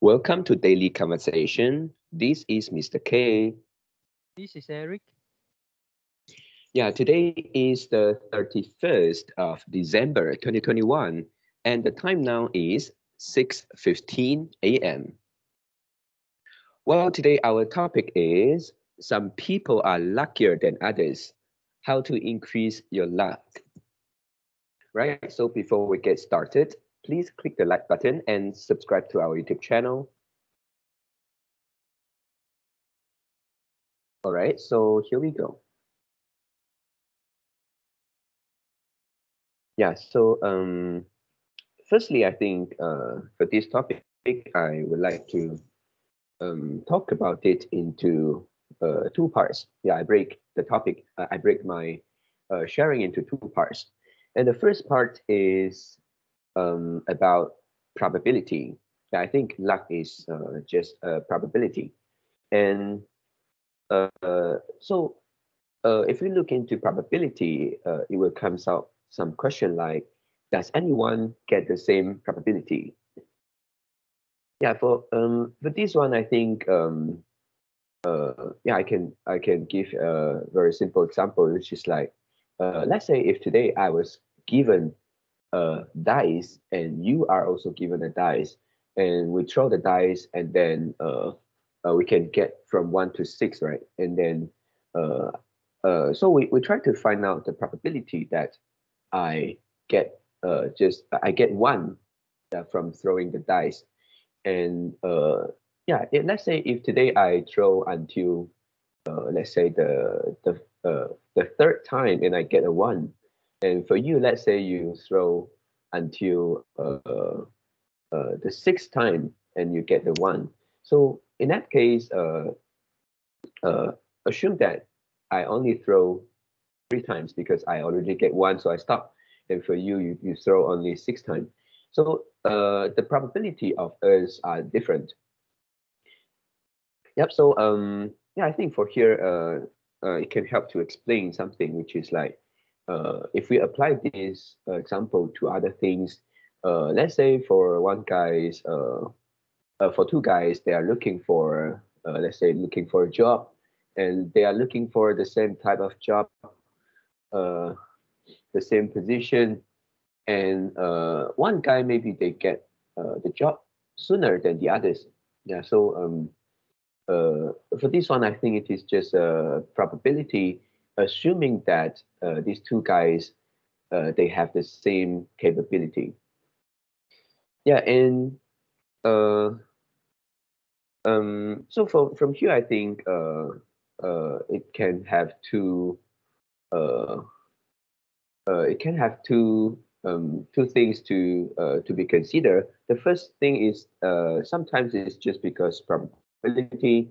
Welcome to Daily Conversation. This is Mr. K. This is Eric. Yeah, today is the 31st of December 2021, and the time now is 6:15 a.m. Well, today our topic is some people are luckier than others. How to increase your luck. Right, so before we get started, please click the like button and subscribe to our YouTube channel. All right, so here we go. Yeah, so firstly, I think for this topic, I would like to talk about it into two parts. Yeah, I break my sharing into two parts. And the first part is about probability. Yeah, I think luck is just a probability. And so if we look into probability, it will comes out some question like, does anyone get the same probability? Yeah, for this one, I think yeah, I can give a very simple example, which is like, let's say if today I was given a dice and you are also given a dice, and we throw the dice, and then we can get from 1 to 6, right? And then uh, so we try to find out the probability that I get just I get one from throwing the dice. And yeah, let's say if today I throw until let's say the third time and I get a one, and for you, let's say you throw until the sixth time and you get the one. So in that case, uh, assume that I only throw 3 times because I already get one, so I stop. And for you, you throw only 6 times. So the probability of us are different. Yep. So yeah, I think for here, it can help to explain something, which is like, if we apply this example to other things, let's say for one guy's, for two guys, they are looking for, let's say, looking for a job, and they are looking for the same type of job, uh, the same position, and one guy maybe they get the job sooner than the others. Yeah. So for this one, I think it is just a probability, assuming that these two guys they have the same capability. Yeah, and uh, so from here, I think it can have uh, two things to be considered. The first thing is sometimes it's just because probability.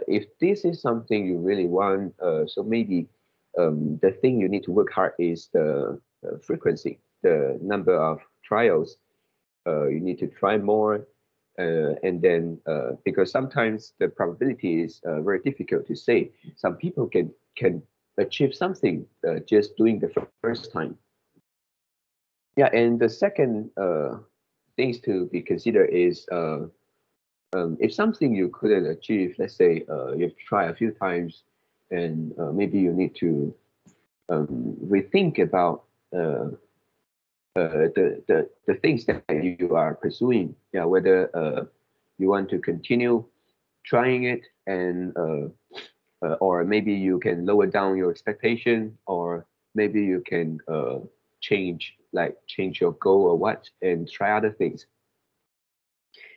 If this is something you really want, so maybe the thing you need to work hard is the frequency, the number of trials. You need to try more, and then because sometimes the probability is very difficult to say. Some people can achieve something just doing the first time. Yeah, and the second things to be considered is if something you couldn't achieve, let's say you've tried a few times, and maybe you need to rethink about the things that you are pursuing. Yeah, whether you want to continue trying it, and or maybe you can lower down your expectation, or maybe you can change your goal or what, and try other things.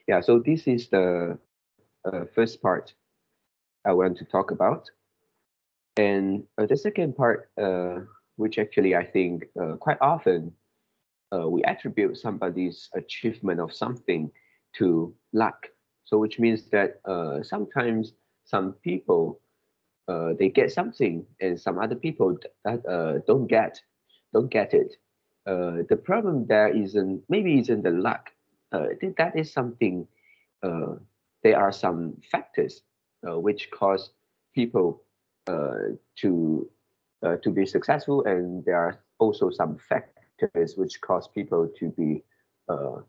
Yeah, so this is the first part I want to talk about. And the second part, which actually I think quite often we attribute somebody's achievement of something to luck. So which means that sometimes some people they get something, and some other people that don't get it. The problem there isn't the luck. I think that is something. Uh, there are some factors which cause people to be successful, and there are also some factors which cause people to be uh,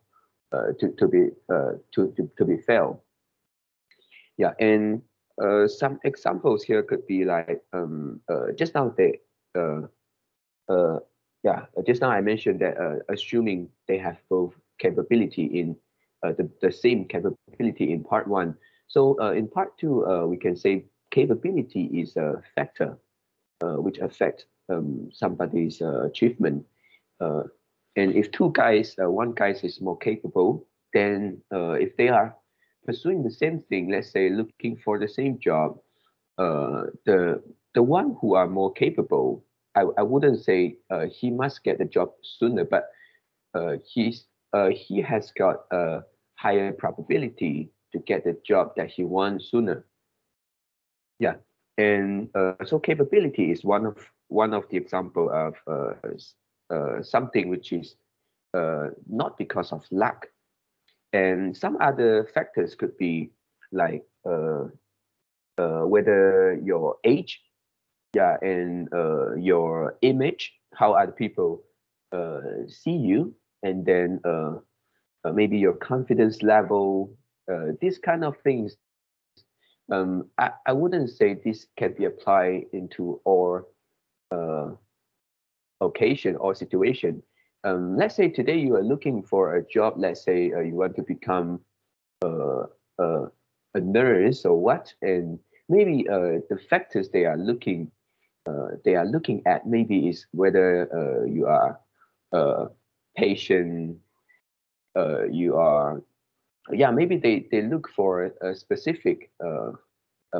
to be fail. Yeah, and some examples here could be like just now they uh, uh, yeah just now I mentioned that assuming they have both capability in the same capability in part one. So in part two, we can say capability is a factor which affect somebody's achievement. Uh, and if two guys, one guy is more capable, then if they are pursuing the same thing, let's say looking for the same job, the one who are more capable, I wouldn't say he must get the job sooner, but he has got a higher probability to get the job that he wants sooner. Yeah, and so capability is one of the example of something which is not because of luck, and some other factors could be like whether your age, yeah, and your image, how other people see you, and then maybe your confidence level, these kind of things. I wouldn't say this can be applied into all uh, occasion or situation. Let's say today you are looking for a job. Let's say you want to become uh, uh, a nurse or what, and maybe the factors they are looking at maybe is whether you are uh, patient, you are, yeah, maybe they look for a specific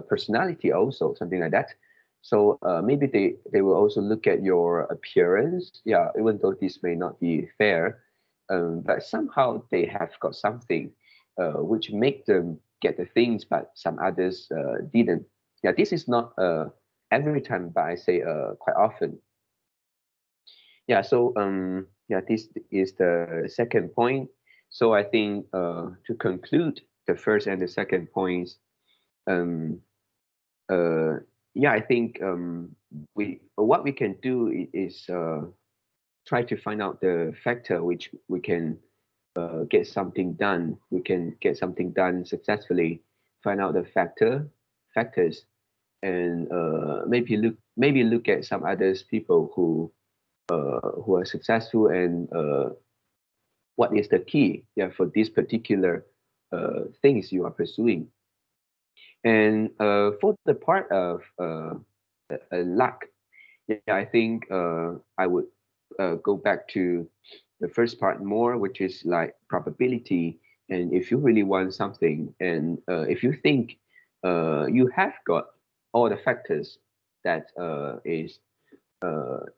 personality also, something like that. So maybe they will also look at your appearance. Yeah, even though this may not be fair, but somehow they have got something which make them get the things, but some others didn't. Yeah, this is not every time, but I say quite often. Yeah, so yeah, this is the second point. So I think to conclude the first and the second points, um, uh, yeah, I think we what we can do is try to find out the factor which we can get something done. We can get something done successfully. Find out the factors, and maybe look at some others people who are successful, and what is the key, yeah, for this particular things you are pursuing. And for the part of luck, yeah, I think I would go back to the first part more, which is like probability. And if you really want something, and if you think you have got all the factors that is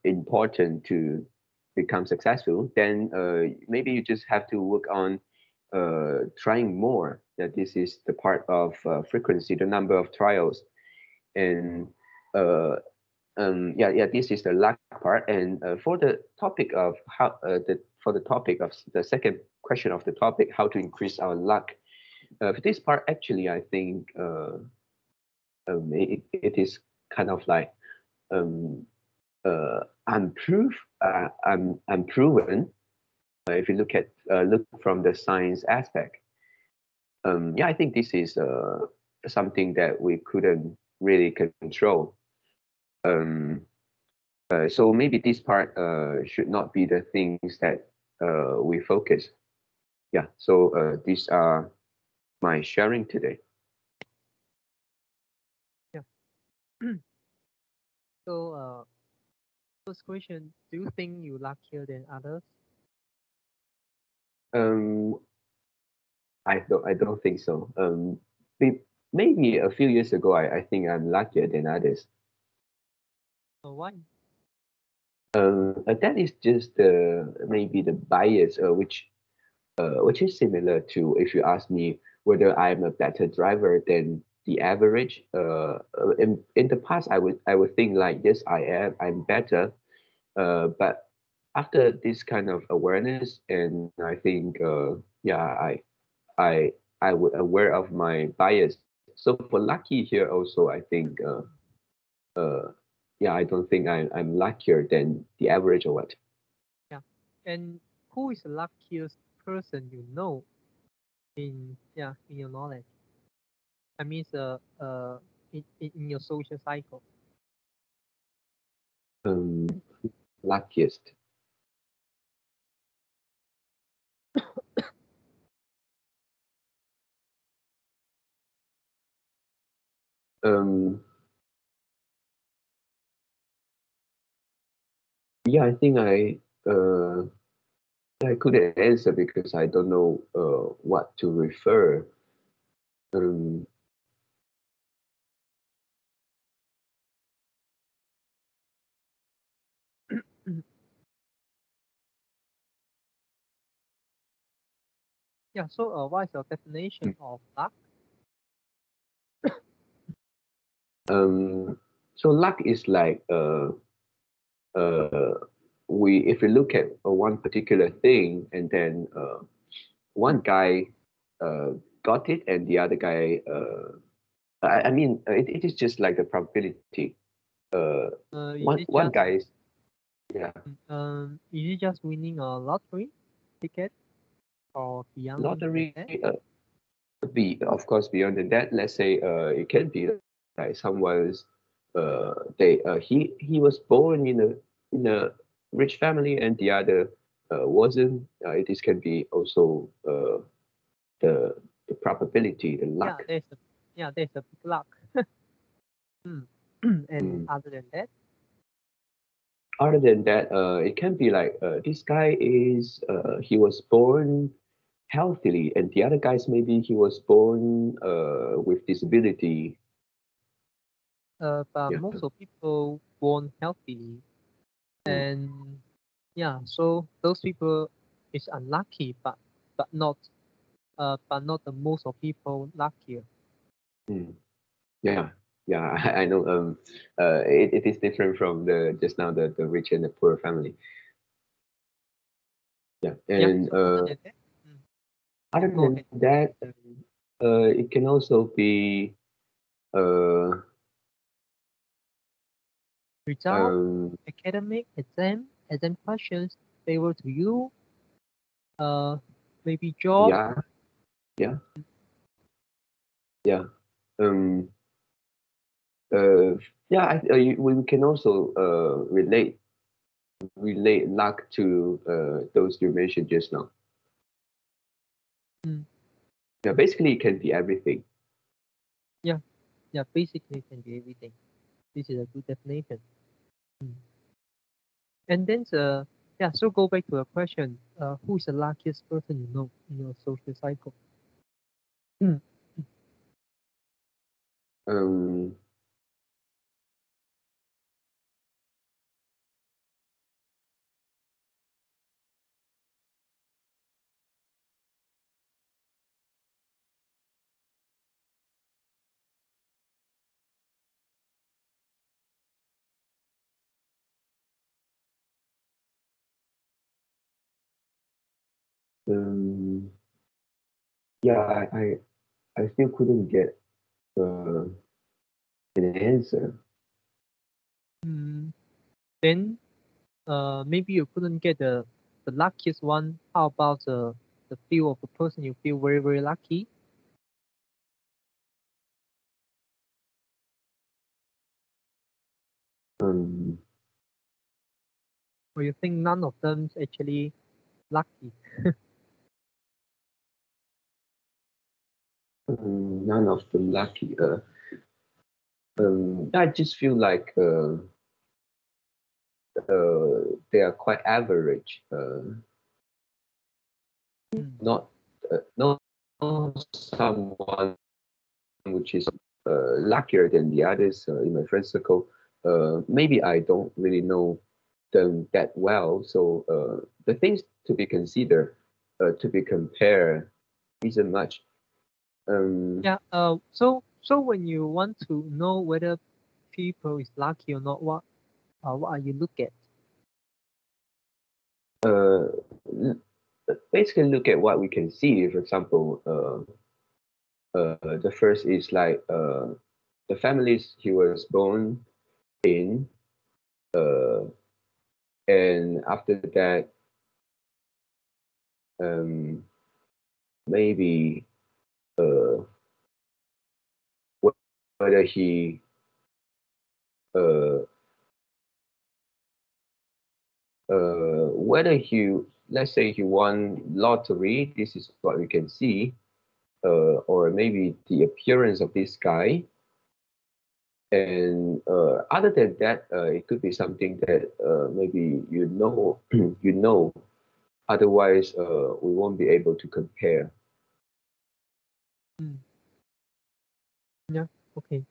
important to become successful, then maybe you just have to work on trying more. That this is the part of frequency, the number of trials, and uh, yeah, this is the luck part. And for the topic of how the for the topic of the second question of the topic, how to increase our luck. For this part, actually, I think it is kind of like um, unproven. If you look from the science aspect, yeah, I think this is something that we couldn't really control. Um, so maybe this part should not be the things that we focus. Yeah. So these are my sharing today. Yeah. So, first question: do you think you luckier than others? Um, I don't think so. Maybe a few years ago, I think I'm luckier than others. Why? That is just maybe the bias, which is similar to if you ask me whether I'm a better driver than the average. In the past, I would think like yes, I'm better. But after this kind of awareness, and I think yeah, I I would aware of my bias. So for lucky here also, I think uh, yeah, I don't think I'm luckier than the average or what. Yeah. And who is the luckiest person you know in in your knowledge? I mean, in your social cycle. Um, Luckiest. Um, yeah, I think I couldn't answer because I don't know what to refer. Um, Yeah. So, what is your definition of luck? um, so luck is like uh, we if we look at one particular thing and then one guy uh, got it and the other guy I mean it is just like the probability. Uh, Is it one just guy is yeah is it just winning a lottery ticket or beyond than lottery. that? Be of course beyond that. Let's say it can be like someone's they he was born in a rich family and the other wasn't. This can be also the probability, the Yeah, luck. there's a big luck. Mm. And Mm. other than that, Other than that, it can be like this guy is he was born healthily, and the other guys maybe he was born with disability. but Yeah. most of people born healthy, Mm. and yeah, so those people is unlucky, but not the most of people luckier. Mm. Yeah, yeah, I know. It is different from the just now the rich and the poor family. Yeah, Yeah. and So other than that, mm, other go than ahead. that, it can also be uh Result, um academic, exam questions favor to you. Uh, maybe job. yeah yeah yeah um yeah we can also relate luck to those you mentioned just now. Mm, Yeah, basically it can be everything. yeah, yeah. Basically, can be everything. This is a good definition. Mm. And then, yeah. So go back to the question. Who is the luckiest person you know in your social cycle? Mm. Um um yeah I still couldn't get uh an answer. Mm. Then, maybe you couldn't get the luckiest one. How about the feel of the person you feel very very lucky, Um, or you think none of them is actually lucky? None of them lucky. I just feel like they are quite average. Mm. Not someone which is luckier than the others in my friend circle. Maybe I don't really know them that well. So the things to be considered, to be compared, isn't much. Um, Yeah. So when you want to know whether people is lucky or not, what are you look at? uh, l- Basically, look at what we can see. For example, the first is like the families he was born in, uh, and after that, maybe uh, whether he uh, whether he, let's say he won lottery, this is what we can see, or maybe the appearance of this guy. And other than that, it could be something that maybe you know. Otherwise, we won't be able to compare. Mm. Yeah. Okay.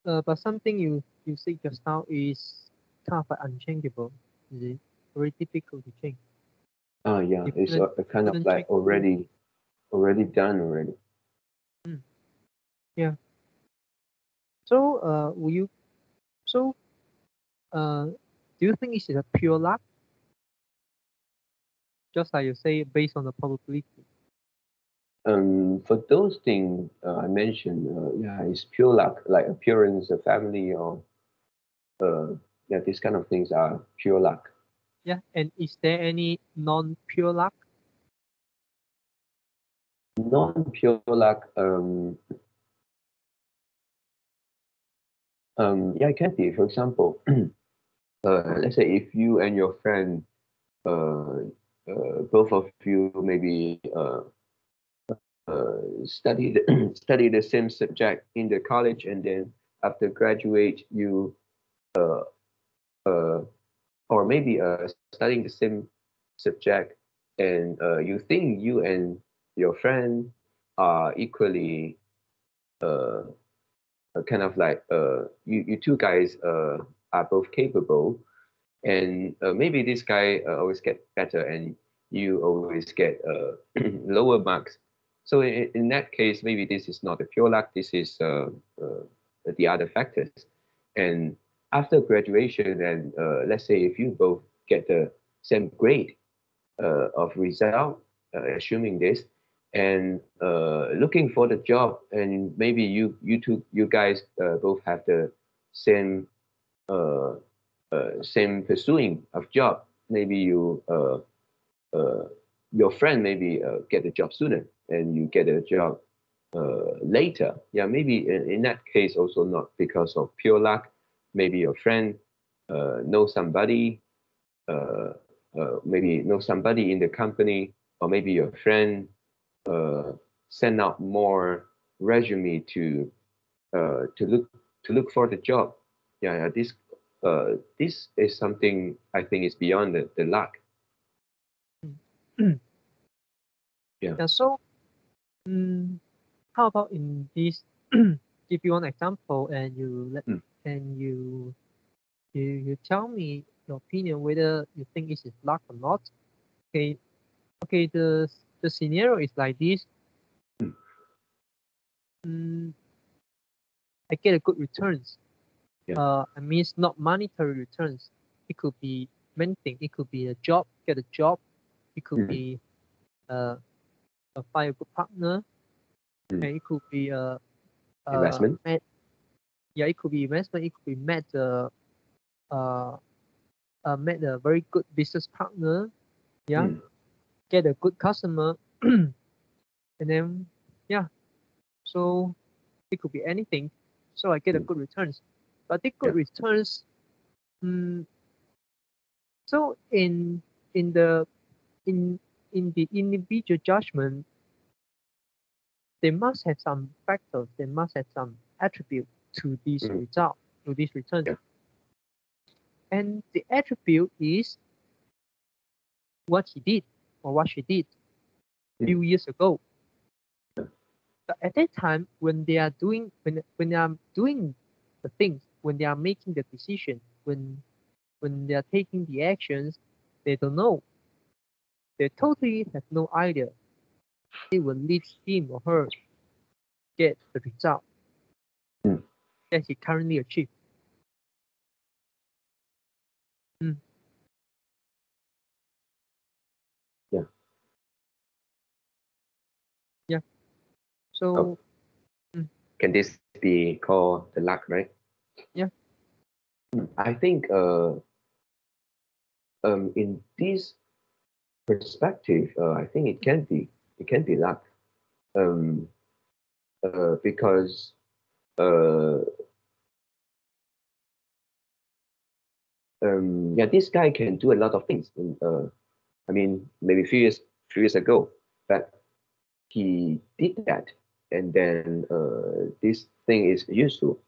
But something you said just now is kind of like unchangeable. Is it very difficult to change? Yeah, You it's kind of couldn't like change. already done already. Mm. Yeah. So will you? So do you think it's a pure luck? Just like you say, based on the probability. For those things I mentioned, yeah, it's pure luck, like appearance, a family, or yeah, these kind of things are pure luck. Yeah. And is there any non-pure luck? Non-pure luck, yeah, it can be. For example, let's say if you and your friend, both of you maybe study study the same subject in the college, and then after graduate you uh, or maybe studying the same subject, and you think you and your friend are equally uh, kind of like you two guys are both capable, and maybe this guy always get better and you always get lower marks. So in that case, maybe this is not a pure luck. This is the other factors. And after graduation, and let's say if you both get the same grade of result, assuming this, and looking for the job, and maybe you guys both have the same uh, same pursuing of job. Maybe uh, your friend maybe get a job sooner and you get a job later. Yeah, maybe in that case also not because of pure luck. Maybe your friend knows somebody, maybe know somebody in the company, or maybe your friend uh, send out more resume to look for the job. Yeah, yeah, this is something I think is beyond the luck. Mm. Yeah. Yeah. So how about in this? Give you one example, and Mm, you tell me your opinion whether you think this is luck or not. Okay. Okay. The scenario is like this. mm, Mm, I get a good returns. yeah. I mean not monetary returns. It could be many things. It could be a job, get a job. It could Mm, be uh, find a good partner, mm. and it could be Investment. met. Yeah, it could be investment. It could be uh, met a very good business partner. Yeah, Mm, get a good customer, and then yeah. So it could be anything. So I get a mm, good returns, but the yeah. good returns. Mm, so in the in in the individual judgment, they must have some factors. They must have some attribute to this Mm, result, to this return. yeah. And the attribute is what he did or what she did Mm, few years ago. yeah. But at that time, when they are doing the things, when they are making the decision, when they are taking the actions, they don't know. They totally have no idea it will lead him or her get the result Mm, that he currently achieved. Mm, yeah. yeah. Oh, So mm, can this be called the luck, right? yeah. I think in this perspective, I think it can be luck, um, because uh, yeah, this guy can do a lot of things. I mean, maybe few years ago, but he did that, and then this thing is useful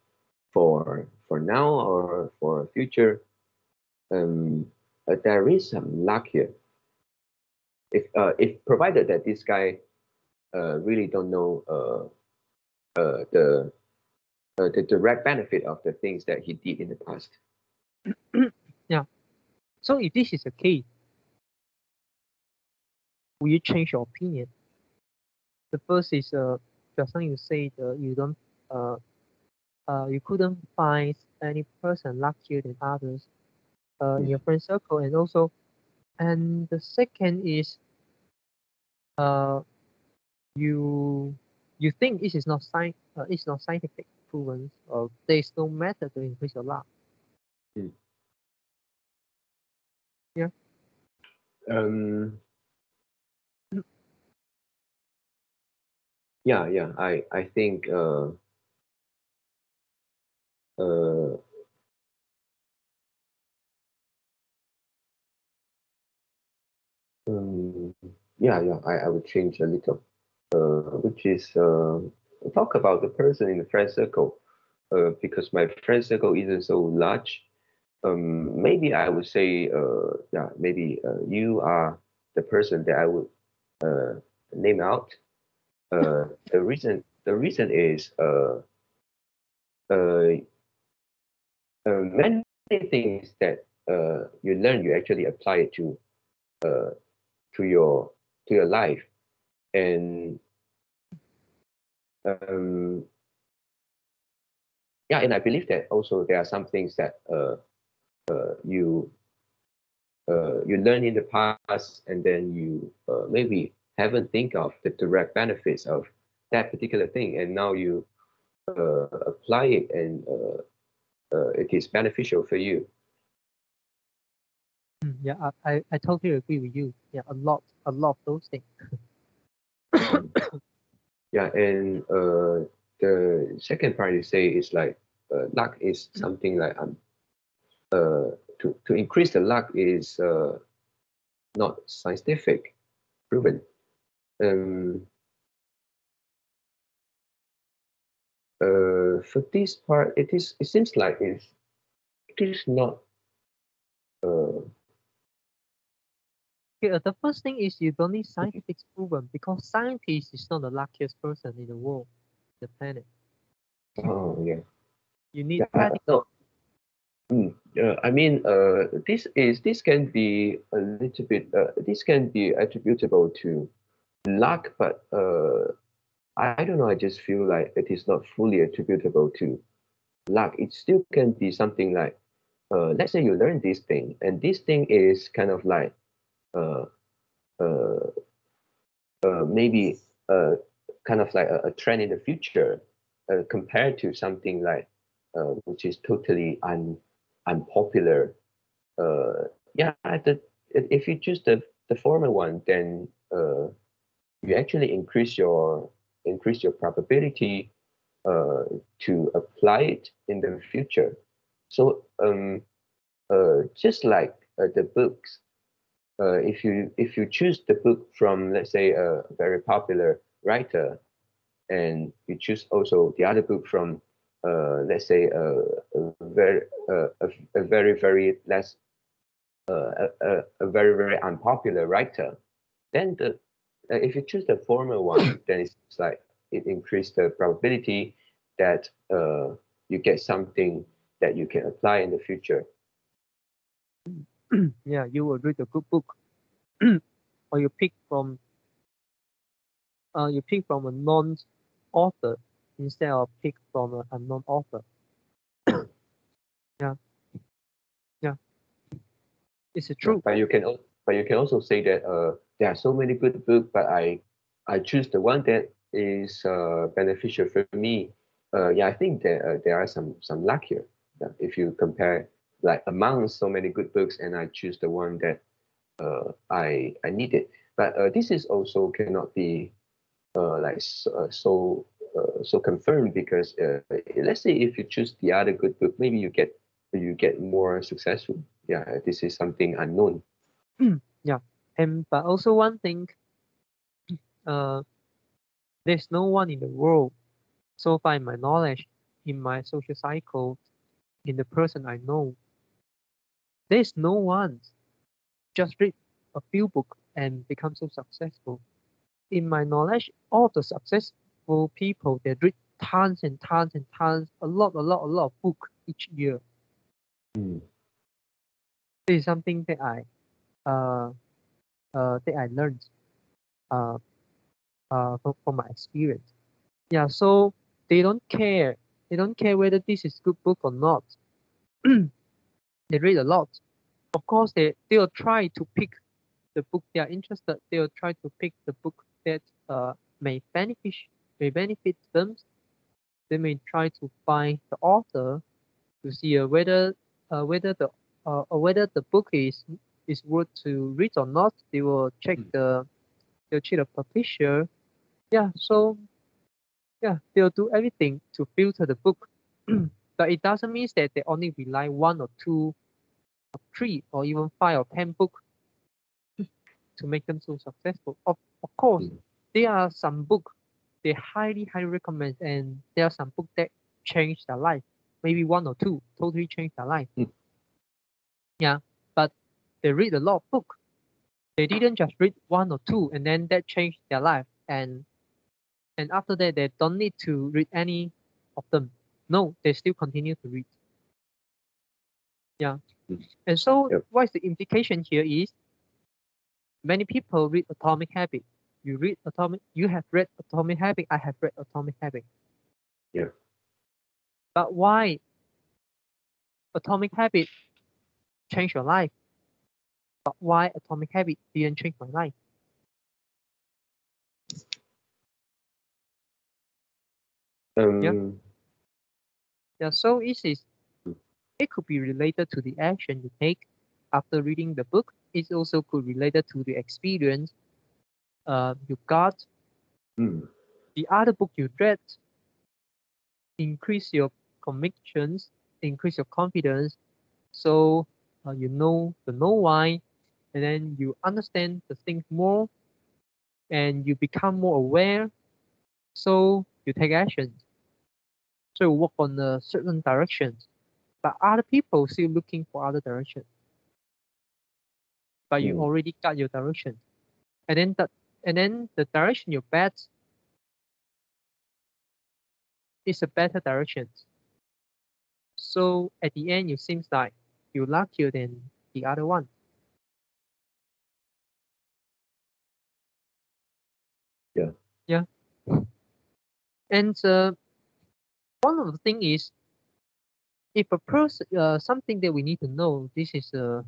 for now or for future. Um, there is some luck here. If provided that this guy really don't know the direct benefit of the things that he did in the past. Yeah. So if this is the case, will you change your opinion? The first is just like you said, you don't you couldn't find any person luckier than others in your friend circle, and also, and the second is uh you you think this is not it's not scientific proven, or there is no method to increase your luck. Mm. Yeah. Um, yeah. I think uh, um, yeah. I would change a little, which is talk about the person in the friend circle. Because my friend circle isn't so large. Maybe I would say, yeah, maybe you are the person that I would name out. The reason is uh, many things that you learn, you actually apply it uh, to your life, and um, yeah, and I believe that also there are some things that you you learn in the past, and then you maybe haven't think of the direct benefits of that particular thing, and now you apply it, and it is beneficial for you. Yeah, I totally agree with you. Yeah, a lot of those things. Mm. Yeah, and the second part you say is like luck is something like to increase the luck is not scientific proven. Um, for this part, it seems like it is not. Uh, Okay, the first thing is you don't need scientific proven, because scientist is not the luckiest person in the world, the planet. oh yeah, You need yeah. practical. No, I mean, this can be a little bit. This can be attributable to luck, but I don't know. I just feel like it is not fully attributable to luck. It still can be something like, let's say you learn this thing, and this thing is kind of like, uh, uh, maybe kind of like a trend in the future, compared to something like, which is totally unpopular. Yeah, if you choose the former one, then you actually increase your probability to apply it in the future. So just like the books, if you choose the book from, let's say, a very popular writer, and you choose also the other book from let's say a very very less a very very unpopular writer, then if you choose the former one, then it's like it increases the probability that you get something that you can apply in the future. Yeah, you will read a good book, or you pick from a non-author instead of pick from a unknown author. Yeah, yeah, it's Yeah, true. but you can also say that there are so many good books, but I choose the one that is beneficial for me. Yeah, I think that there are some luck here. Yeah, if you compare like among so many good books, and I choose the one that I need it. But this is also cannot be so confirmed, because let's say if you choose the other good book, maybe you get more successful. Yeah, this is something unknown. Yeah. And but also one thing, uh, there's no one in the world, so far in my knowledge, in my social cycle, in the person I know, there's no one just read a few books and become so successful. In my knowledge, all the successful people, they read tons and tons and tons, a lot of book each year. Mm. This is something uh, that I learned uh, from my experience. Yeah, so they don't care. They don't care whether this is good book or not. They read a lot. Of course, they will try to pick the book they are interested. They will try to pick the book that may benefit them. They may try to find the author to see whether the book is worth to read or not. They will check they'll check the publisher. Yeah, so yeah, they'll do everything to filter the book. But it doesn't mean that they only rely one or two or three or even 5 or 10 books to make them so successful. Of course, Mm. there are some books they highly recommend, and there are some books that change their life. Maybe one or two totally change their life. Mm. Yeah, but they read a lot of books. They didn't just read one or two and then that changed their life. And after that, they don't need to read any of them. No, they still continue to read. Yeah. Mm. And so Yep. what is the implication here is many people read Atomic Habit. You have read Atomic Habit, I have read Atomic Habit. Yeah. But why Atomic Habit changed your life? But why Atomic Habit didn't change my life? Yeah. Um. Yeah. So it could be related to the action you take after reading the book. It also could be related to the experience you got. Mm. The other book you read increase your convictions, increase your confidence. So you know why, and then you understand the things more, and you become more aware. So you take action. So you work on a certain directions, but other people still looking for other directions. But you Mm. already got your direction, and then the direction you bet is a better direction. So at the end, it seems like you're luckier than the other one. Yeah. Yeah. And one of the thing is, if a person, something that we need to know, this is kind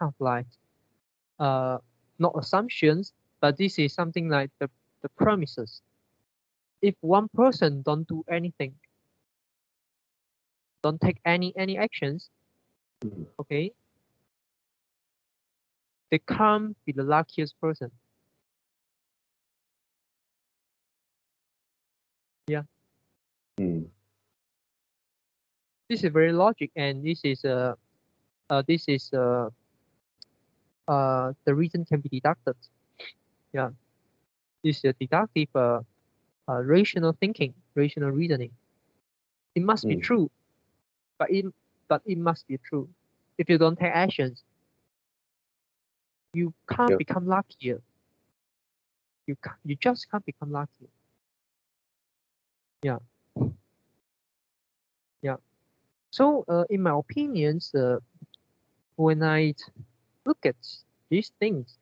of like uh, not assumptions, but this is something like the premises. If one person don't do anything, don't take any actions, Mm. okay, they can't be the luckiest person. Yeah, Mm. this is very logic, and this is the reason can be deducted. Yeah, this is a deductive rational thinking, rational reasoning. It must be Mm. true, but it must be true. If you don't take actions, you can't Yep. become luckier. You just can't become luckier. Yeah, yeah. So in my opinions, when I look at these things,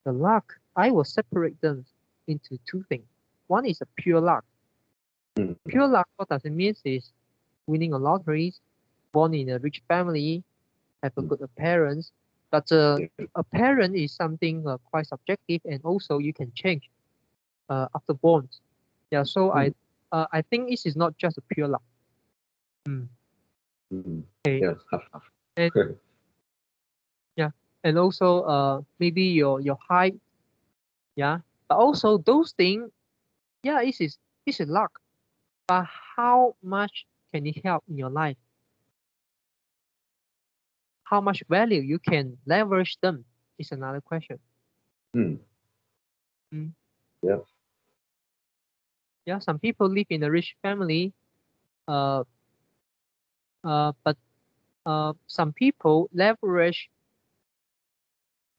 the luck, I will separate them into two things. One is a pure luck. Mm. Pure luck, what does it mean is winning a lottery, born in a rich family, have a Mm. good appearance. But Yeah. the appearance is something quite subjective, and also you can change after born. Yeah, so Mm. I think this is not just a pure luck. Mm. Mm. Okay, Yeah. Half, half. and yeah, and also maybe your height, yeah. But also those things, yeah, it's a luck. But how much can it help in your life? How much value you can leverage them is another question. Mm. Mm. Yeah. Yeah, some people live in a rich family, uh, but some people leverage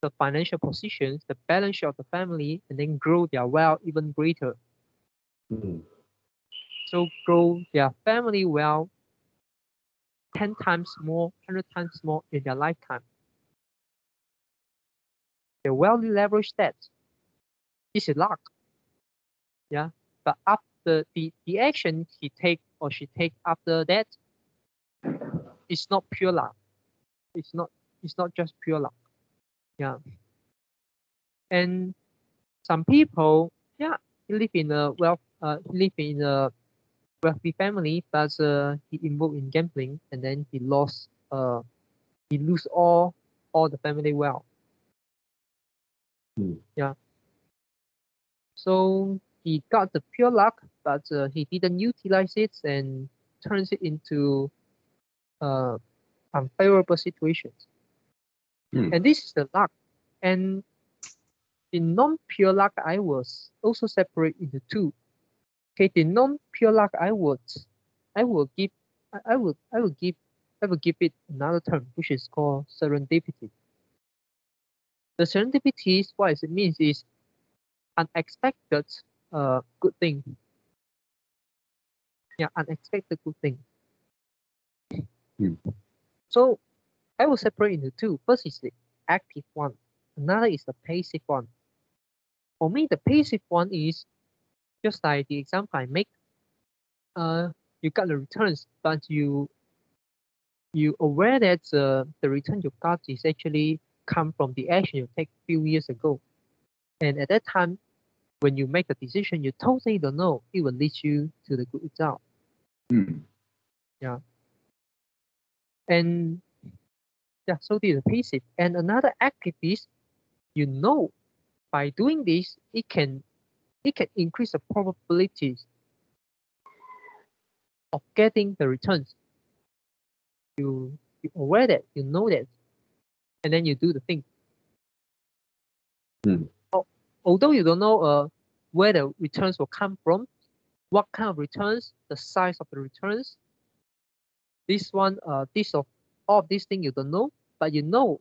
the financial positions, the balance sheet of the family, and then grow their wealth even greater. Mm. So grow their family wealth 10 times more, 100 times more in their lifetime. They well leverage that. It's a luck. Yeah. But after the action he take or she take after that, it's not pure luck. It's not just pure luck. Yeah. And some people, yeah, live in a wealthy family, but he involved in gambling and then he lose all the family wealth. Mm. Yeah. So he got the pure luck, but he didn't utilize it and turns it into uh, unfavorable situations. Mm. And this is the luck. And in non-pure luck, I was also separate into two. Okay, the non-pure luck, I will give, I will give it another term, which is called serendipity. The serendipity, is what it means is unexpected, good thing. Yeah, unexpected good thing. Mm. So I will separate into two. First is the active one. Another is the passive one. For me, the passive one is just like the example I make. You got the returns, but you aware that the return you got is actually come from the action you take few years ago. And at that time, when you make a decision, you totally don't know it will lead you to the good result. Mm. Yeah. And yeah, so this is passive. And another active is you know by doing this, it can increase the probabilities of getting the returns. You aware that, you know that, and then you do the thing. Mm. Although you don't know where the returns will come from, what kind of returns, the size of the returns, this one, this of all of these things you don't know, but you know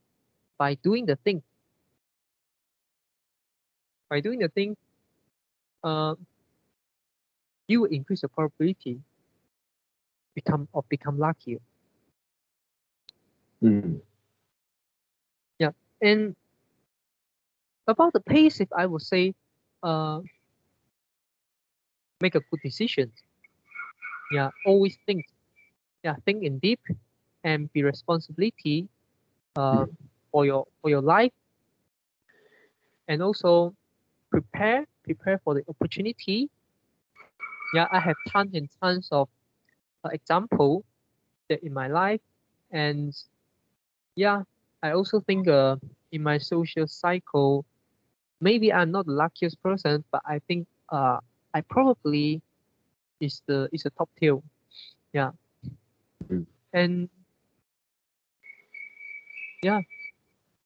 by doing the thing. By doing the thing, uh, you will increase the probability become luckier. Mm. Yeah, and about the passive, I would say, uh, make a good decision. Yeah, always think. Yeah, think in deep and be responsibility uh, for your life, and also prepare for the opportunity. Yeah, I have tons and tons of example that in my life, and yeah, I also think in my social cycle, maybe I'm not the luckiest person, but I think I probably is a top tier. Yeah, Mm. and yeah,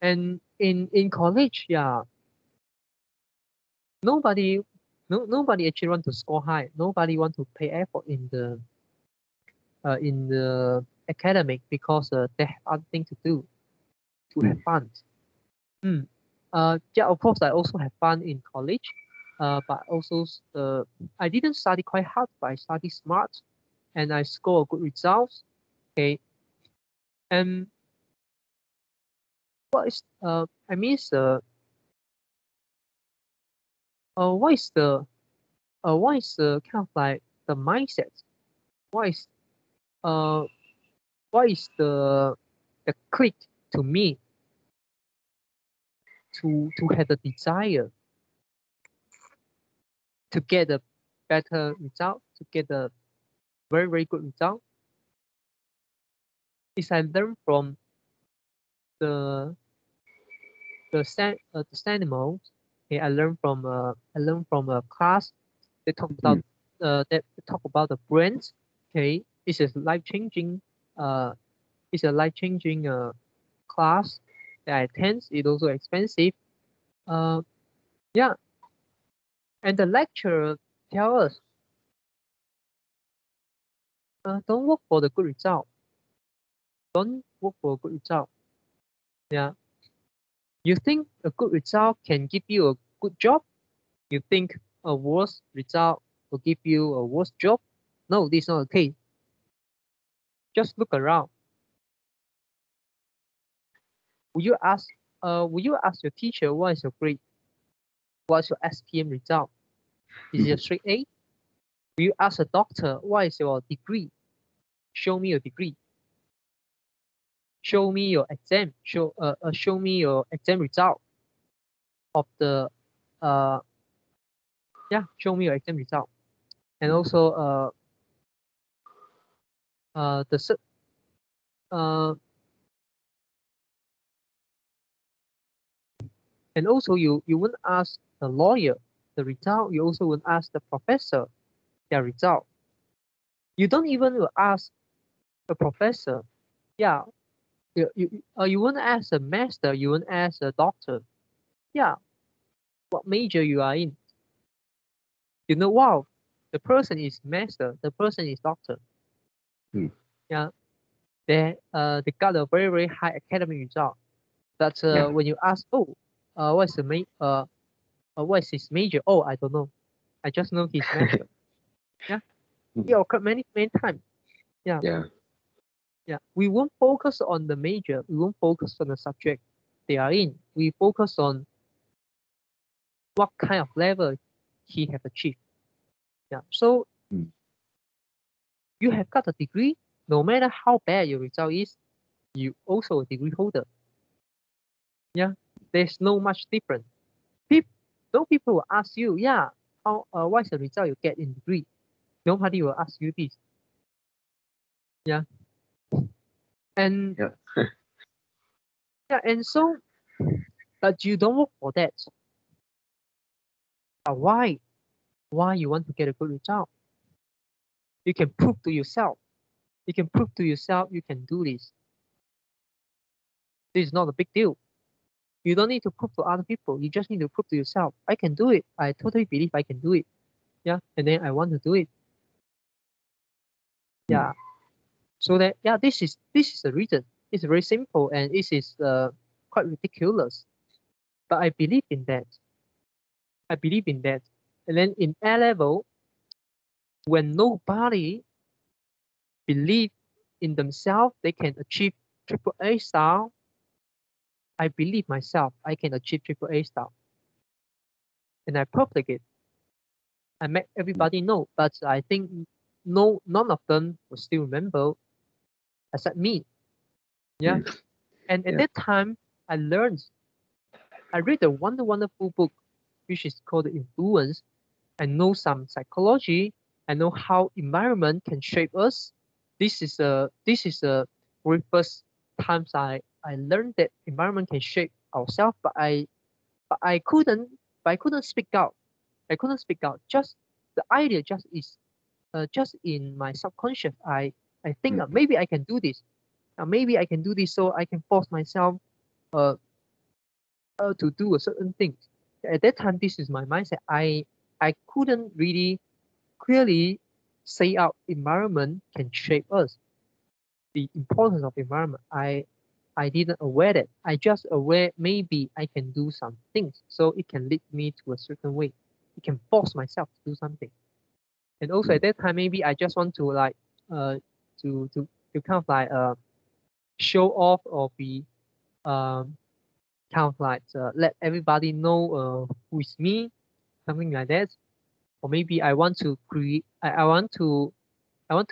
and in college, yeah, nobody nobody actually want to score high. Nobody want to pay effort in the academic because they have other things to do to have Mm. fun. Mm. Yeah, of course, I also have fun in college, but also I didn't study quite hard, but I studied smart, and I score good results. Okay, and what is I mean what is the kind of like the mindset? What is uh what is the click to me to have the desire to get a better result, to get a very very good result? Is I learn from the the animals. Okay, I learned from a class. They talk about they talk about the brains. Okay, it's a life changing class that I attend. It's also expensive. Uh, yeah, and the lecturer tell us, don't work for the good result. Don't work for a good result. Yeah, you think a good result can give you a good job? You think a worse result will give you a worse job? No, this is not the case. Just look around. Will you ask your teacher what is your grade? What's your SPM result? Is it a straight A? Will you ask a doctor what is your degree? Show me your degree. Show me your exam. Show me your exam result of the show me your exam result. And also the and also you won't ask the lawyer the result. You also won't ask the professor their result. You don't even will ask the professor. Yeah, you won't ask a master. You won't ask a doctor. Yeah, what major you are in? You know, wow, the person is master. The person is doctor. Yeah, they got a very very high academic result. But when you ask, what's what is his major? Oh, I don't know. I just know he's master. Yeah, it occurred many many times. Yeah. Yeah. Yeah, we won't focus on the major. We won't focus on the subject they are in. We focus on what kind of level he have achieved. Yeah, so you have got a degree. No matter how bad your result is, you also a degree holder. Yeah, there's no much difference. People, no people will ask you, yeah, how what's the result you get in degree? Nobody will ask you this. Yeah, and Yeah. yeah, and so, but you don't work for that. Why? Why you want to get a good result? You can prove to yourself. You can prove to yourself you can do this. This is not a big deal. You don't need to prove to other people. You just need to prove to yourself, I can do it. I totally believe I can do it. Yeah, and then I want to do it. Yeah. So that this is the reason. It's very simple and it is quite ridiculous. But I believe in that. I believe in that. And then in A level, when nobody believe in themselves, they can achieve triple A star. I believe myself I can achieve triple A star. And I public it. I make everybody know, but I think none of them will still remember except me. Yeah. And at that time I read a wonderful book which is called Influence. I know some psychology. I know how environment can shape us. This is a very first times I learned that environment can shape ourselves, but I couldn't speak out. I couldn't speak out. Just the idea just is just in my subconscious. I think maybe I can do this. Maybe I can do this, so I can force myself uh, to do a certain thing. At that time, this is my mindset. I couldn't really clearly say out environment can shape us. The importance of environment. I didn't aware that. I just aware maybe I can do some things, so it can lead me to a certain way. It can force myself to do something. And also at that time, maybe I just want to like to kind of like show off or be kind of like let everybody know who is me, something like that. Or maybe I want to create. I want to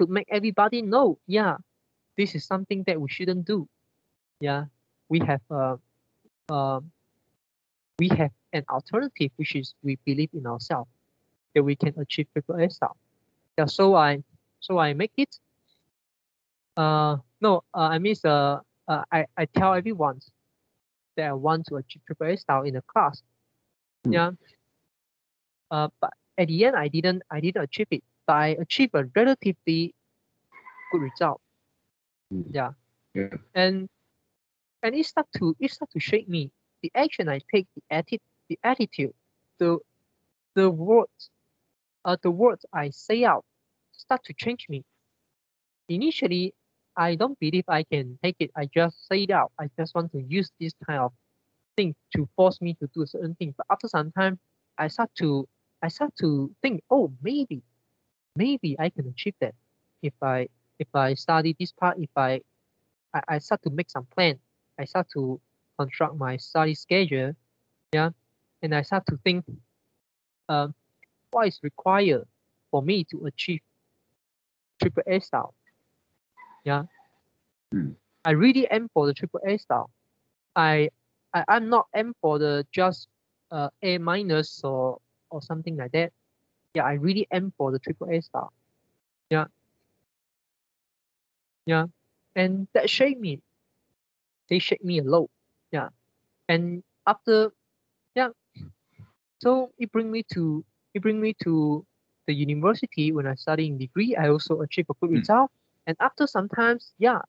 make everybody know. Yeah, this is something that we shouldn't do. Yeah, we have uh, we have an alternative, which is we believe in ourselves that we can achieve triple A star. Yeah, so I make it. No, I miss I tell everyone that I want to achieve triple A style in the class. Yeah. But at the end, I didn't achieve it, but I achieved a relatively good result. Yeah. Yeah. And it start to shape me. The action I take, the attitude, the words, the words I say out start to change me. Initially, I don't believe I can take it. I just say it out. I just want to use this kind of thing to force me to do a certain thing. But after some time, I start to think, oh, maybe I can achieve that if I study this part, if I start to make some plan. I start to construct my study schedule, yeah, and I start to think, what is required for me to achieve triple A style, yeah. I really aim for the triple A style. I'm not aim for the just A minus or something like that. Yeah, I really aim for the triple A style. Yeah, yeah, and that shaped me. They shaped me a lot. Yeah, and after, yeah, so it bring me to the university. When I study in degree, I also achieve a good result. And after sometimes, yeah,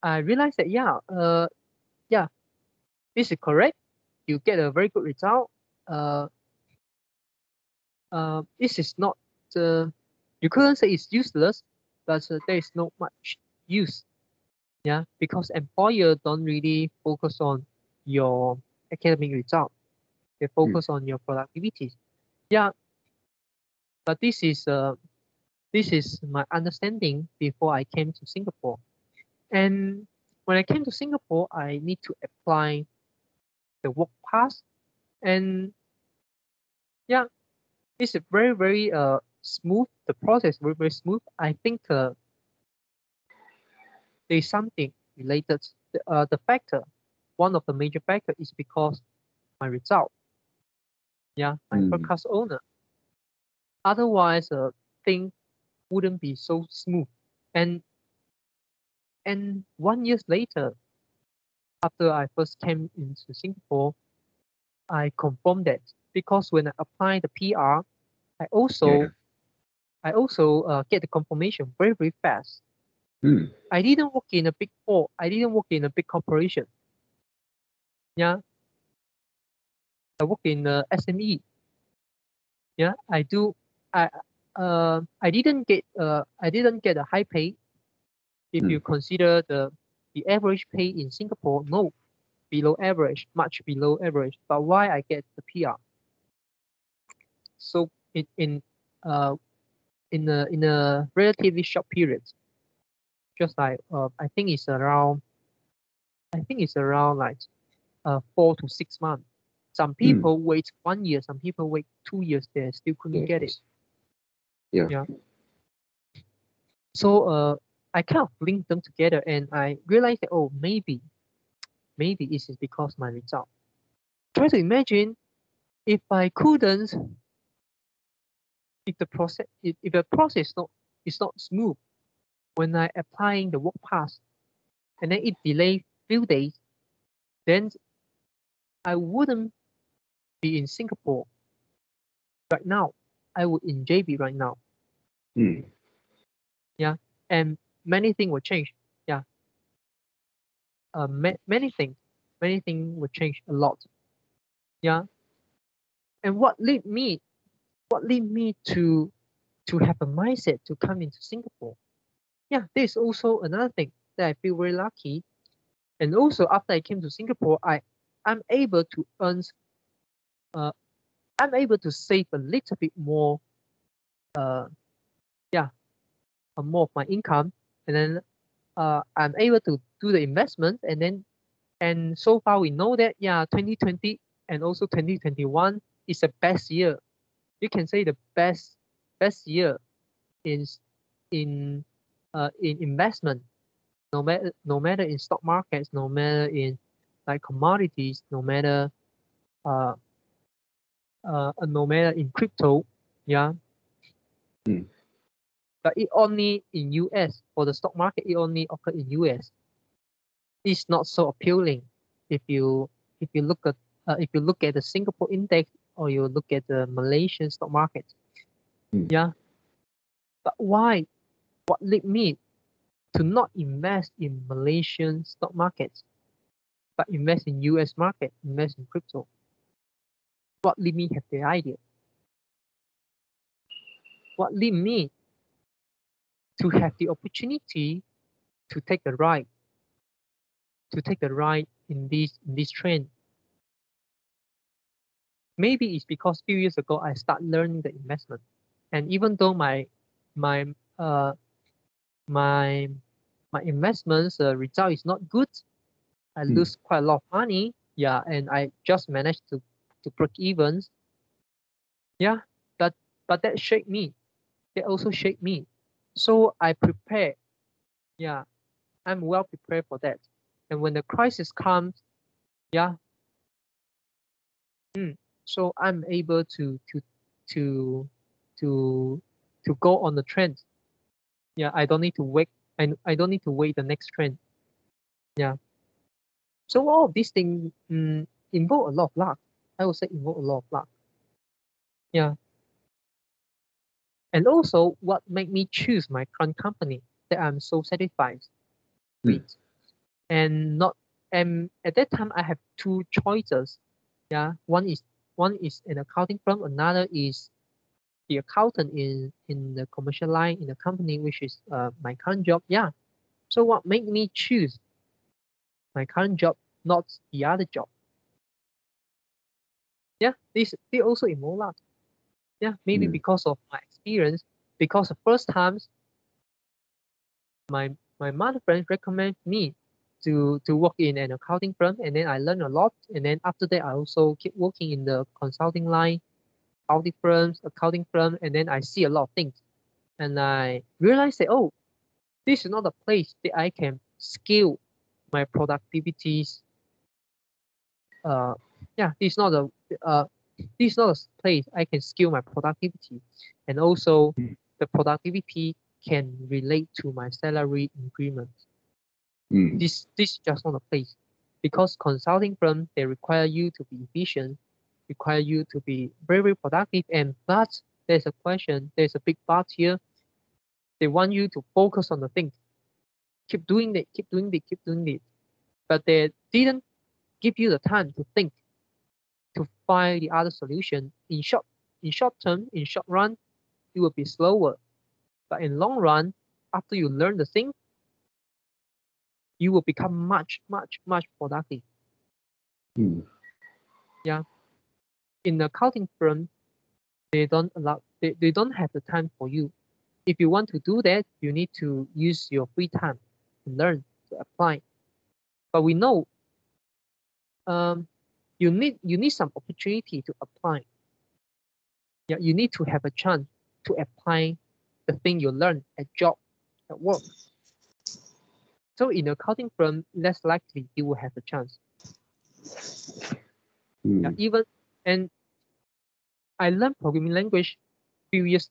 I realized that yeah, this is correct. You get a very good result. Uh, this is not you couldn't say it's useless, but there is not much use. Yeah, because employer don't really focus on your academic result. They focus on your productivity. Yeah, but this is my understanding before I came to Singapore. And when I came to Singapore, I need to apply the work pass. And yeah, it's a very, very smooth. The process very, very smooth. I think there's something related. The factor, one of the major factor is because my result. Yeah, my broadcast owner. Otherwise, thing wouldn't be so smooth. And 1 year later, after I first came into Singapore, I confirmed that because when I applied the PR, I also get the confirmation very, very fast. I didn't work in a big four. I didn't work in a big corporation. Yeah, I work in the SME. Yeah, I do. I didn't get a high pay. If you consider the average pay in Singapore, no, below average, much below average. But why I get the PR? So in a relatively short period, just like I think it's around like 4 to 6 months. Some people wait 1 year, some people wait 2 years, they still couldn't get it. Yeah. So I kind of linked them together, and I realized that, oh, maybe this is because my result. Try to imagine if I couldn't, if the process is not smooth when I applying the work pass, and then it delayed few days, then I wouldn't be in Singapore right now. I would in JB right now. Yeah, and many things will change. Yeah, many things will change a lot. Yeah, and what lead me to have a mindset to come into Singapore? Yeah, there's also another thing that I feel very lucky. And also after I came to Singapore, I'm able to earn I'm able to save a little bit more more of my income, and then I'm able to do the investment, and so far we know that 2020 and also 2021 is the best year. You can say the best year is in investment, no matter in stock markets, no matter in like commodities, no matter in crypto. Yeah. But it only in US, for the stock market, it only occur in US. is not so appealing if you look at the Singapore index or you look at the Malaysian stock market. Yeah. But why? What led me to not invest in Malaysian stock markets, but invest in US market, invest in crypto? What led me have the idea? What led me to have the opportunity to take a ride, in this trend? Maybe it's because few years ago I start learning the investment, and even though my uh my my investments result is not good, I lose quite a lot of money. Yeah, and I just managed to break even. Yeah, but that shake me. That also shake me. So I prepare. Yeah, I'm well prepared for that. And when the crisis comes, yeah, so I'm able to to to go on the trend. Yeah, I don't need to wait. I don't need to wait the next trend. Yeah. So all of these things involve a lot of luck. I would say involve a lot of luck. Yeah. And also what made me choose my current company that I'm so satisfied with. And not and at that time I have two choices. Yeah. One is an accounting firm, another is the accountant in the commercial line in the company, which is my current job. Yeah. So what made me choose my current job, not the other job? Yeah, this they also involve luck. Yeah, maybe because of my experience, because the first times my mother friend recommend me to work in an accounting firm, and then I learned a lot, and then after that I also keep working in the consulting line, audit firms, accounting firm, and then I see a lot of things, and I realized that, oh, this is not a place that I can scale my productivities. Yeah, this is not a place I can scale my productivity, and also the productivity can relate to my salary increment. This is just not a place, because consulting firm, they require you to be efficient, require you to be very, very productive, but there's a question, there's a big but here. They want you to focus on the thing, keep doing it, keep doing it, keep doing it, but they didn't give you the time to think, to find the other solution. In short term, in short run, it will be slower, but in long run, after you learn the thing, you will become much, much, much productive. Yeah. In the accounting firm, they don't have the time for you. If you want to do that, you need to use your free time to learn, to apply. But we know you need some opportunity to apply. Yeah, you need to have a chance to apply the thing you learn at job, at work. So in accounting firm, less likely you will have a chance. Yeah, and I learned programming language few years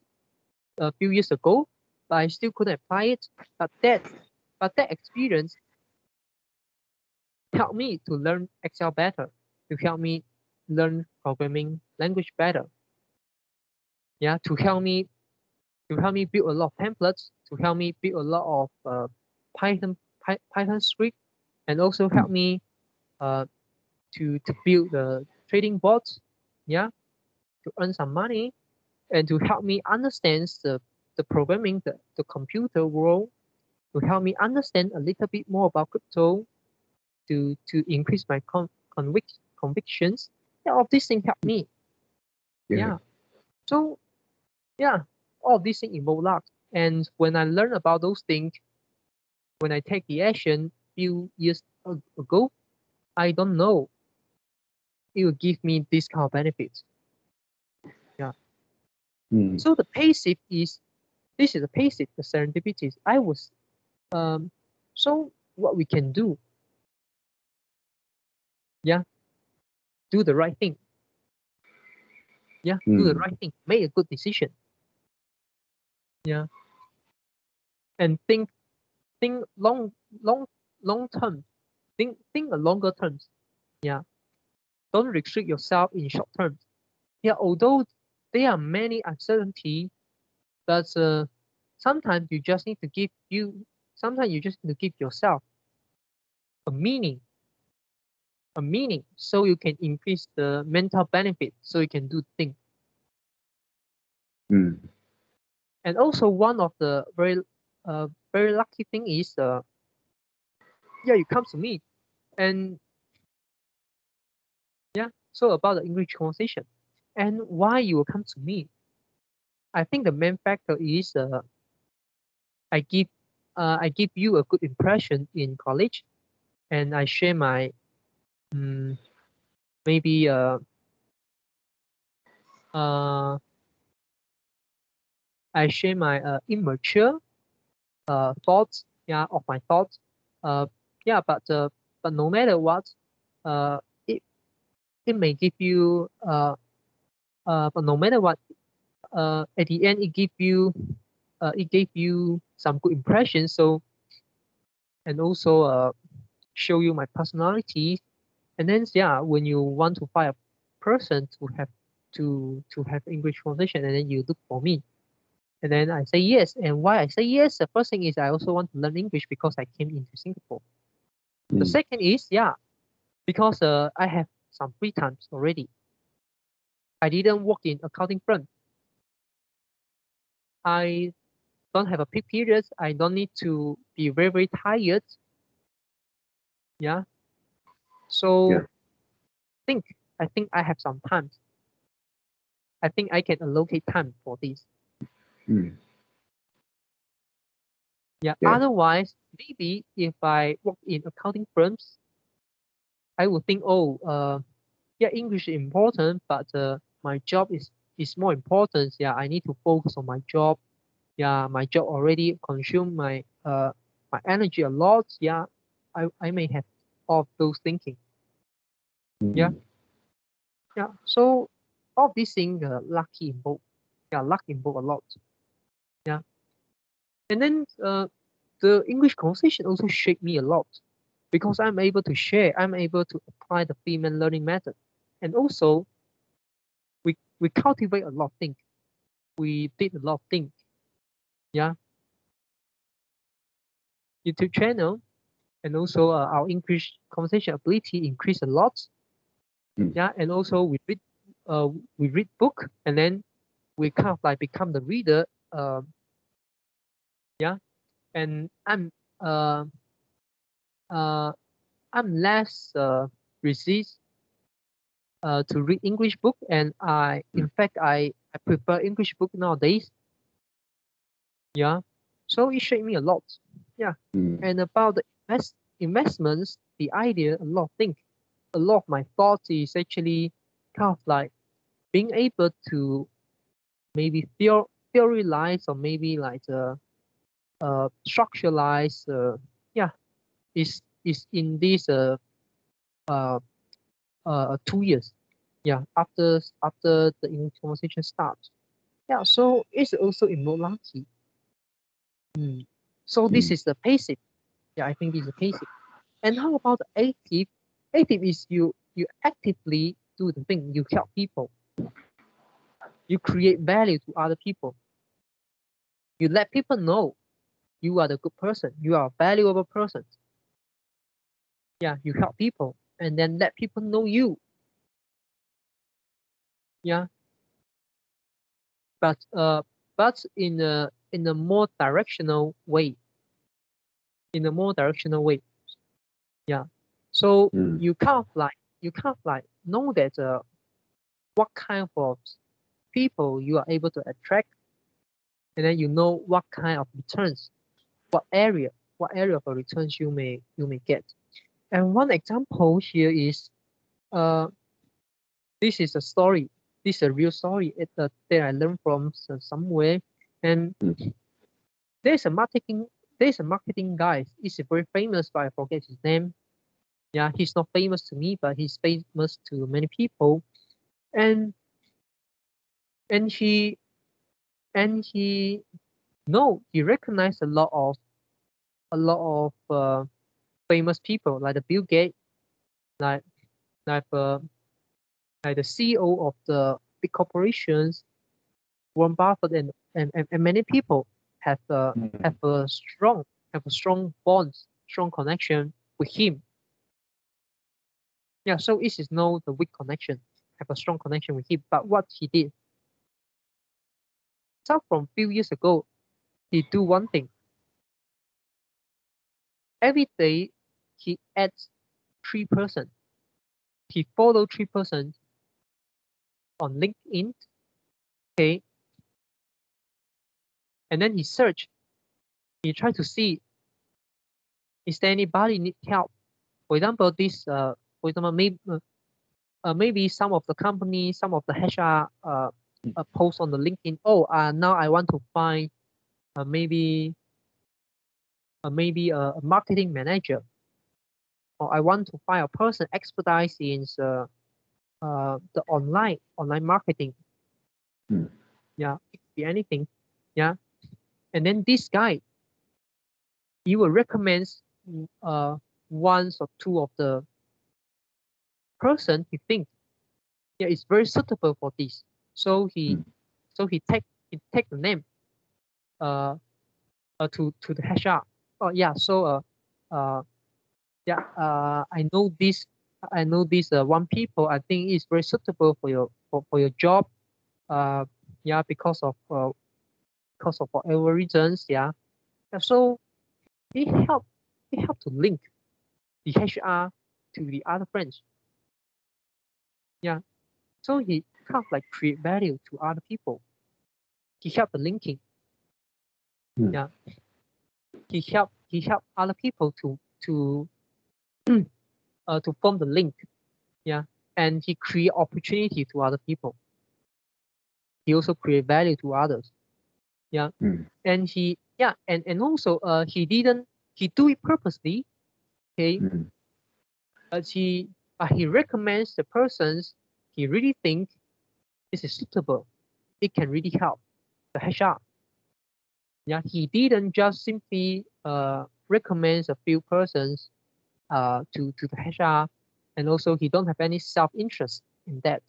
ago, but I still couldn't apply it. But that experience helped me to learn Excel better, to help me learn programming language better. Yeah, to help me build a lot of templates, to help me build a lot of Python script, and also help me to build the trading bots. Yeah, to earn some money, and to help me understand the programming, the computer world, to help me understand a little bit more about crypto, to increase my convictions. Yeah, all of these things help me. Yeah. So yeah, all of these things involve luck. And when I learn about those things, when I take the action few years ago, I don't know it will give me this kind of benefits. Yeah. So the passive is the passive, the serendipities. So what we can do, yeah, do the right thing. Yeah, do the right thing, make a good decision. Yeah. And think long term. Think a longer terms. Yeah. Don't restrict yourself in short terms. Yeah, although there are many uncertainty, but sometimes you just need to sometimes you just need to give yourself a meaning, so you can increase the mental benefit, so you can do things. Mm. And also one of the very lucky thing is yeah, you come to me. And yeah, so about the English conversation and why you will come to me. I think the main factor is I give I give you a good impression in college, and I share my maybe uh I share my immature thoughts, yeah, of my thoughts. Uh, yeah, but no matter what, uh, it it may give you but no matter what, at the end it gave you some good impression. So and also show you my personality. And then yeah, when you want to find a person to have English conversation, and then you look for me. And then I say yes. And why I say yes, the first thing is I also want to learn English because I came into Singapore. The Mm. second is, yeah, because I have some free times already. I didn't work in accounting firm. I don't have a peak periods. I don't need to be very, very tired. Yeah. Yeah. So think I think I have some time. I think I can allocate time for this. Mm. Yeah. Yeah. Otherwise, maybe if I work in accounting firms, I would think, oh, yeah, English is important, but my job is more important. Yeah, I need to focus on my job. Yeah, my job already consume my energy a lot. Yeah, I may have all of those thinking. Yeah, Mm. yeah. So all these things, lucky involved. Yeah, luck involved a lot. Yeah, and then the English conversation also shaped me a lot because I'm able to share. I'm able to apply the female learning method, and also we cultivate a lot of things. We did a lot of things. Yeah, YouTube channel, and also our English conversation ability increased a lot. Mm. Yeah, and also we read book, and then we kind of like become the reader. Yeah, and uh, uh, I'm less resist to read English book, and Mm. in fact I prefer English book nowadays. Yeah, so it shaped me a lot. Yeah, Mm. and about the investments, the idea, a lot of things, a lot of my thoughts is actually kind of like being able to maybe theorize, or maybe like structuralize. Yeah, is in this uh 2 years. Yeah, after the English conversation starts. Yeah, so it's also involved lucky. So this Mm. is the passive. Yeah, I think this is the passive. And how about the active? Active is you actively do the thing. You help people. You create value to other people. You let people know you are the good person. You are a valuable person. Yeah, you help people, and then let people know you. Yeah, but in a more directional way. In a more directional way. Yeah. So Mm. you kind of like know that what kind of people you are able to attract, and then you know what kind of returns, what area of returns you may get. And one example here is uh this is a story. This is a real story that I learned from somewhere. And Mm. there's a marketing there's a marketing guy. He's very famous, but I forget his name. Yeah, he's not famous to me, but he's famous to many people. And and he and he no, he recognized a lot of famous people like the Bill Gates, like like uh, like the CEO of the big corporations, Warren Buffett, and many people have have a strong bond, strong connection with him. Yeah, so it is no the weak connection, have a strong connection with him. But what he did, start from few years ago, he do one thing. Every day he adds 3%. He follow 3% on LinkedIn, okay, and then he search. He try to see is there anybody need help. For example, maybe some of the company, some of the HR post on the LinkedIn. Oh, now I want to find maybe a marketing manager, or I want to find a person expertise in the online marketing. Yeah, it could be anything. Yeah, and then this guy, he will recommend one or two of the person he thinks, yeah, it's very suitable for this. So he take the name uh, to the HR. Oh yeah, so yeah, I know this one people I think is very suitable for your job. Uh, yeah, because of whatever reasons. Yeah. Yeah, so it helped to link the HR to the other friends. Yeah. So he kind of like create value to other people. He helped the linking. Yeah. He helped other people to form the link. Yeah. And he create opportunity to other people. He also create value to others. Yeah. And and also he do it purposely. Okay. But he recommends the persons he really think this is suitable. It can really help the HR. Yeah, he didn't just simply recommend a few persons to the HR, and also he don't have any self-interest in that.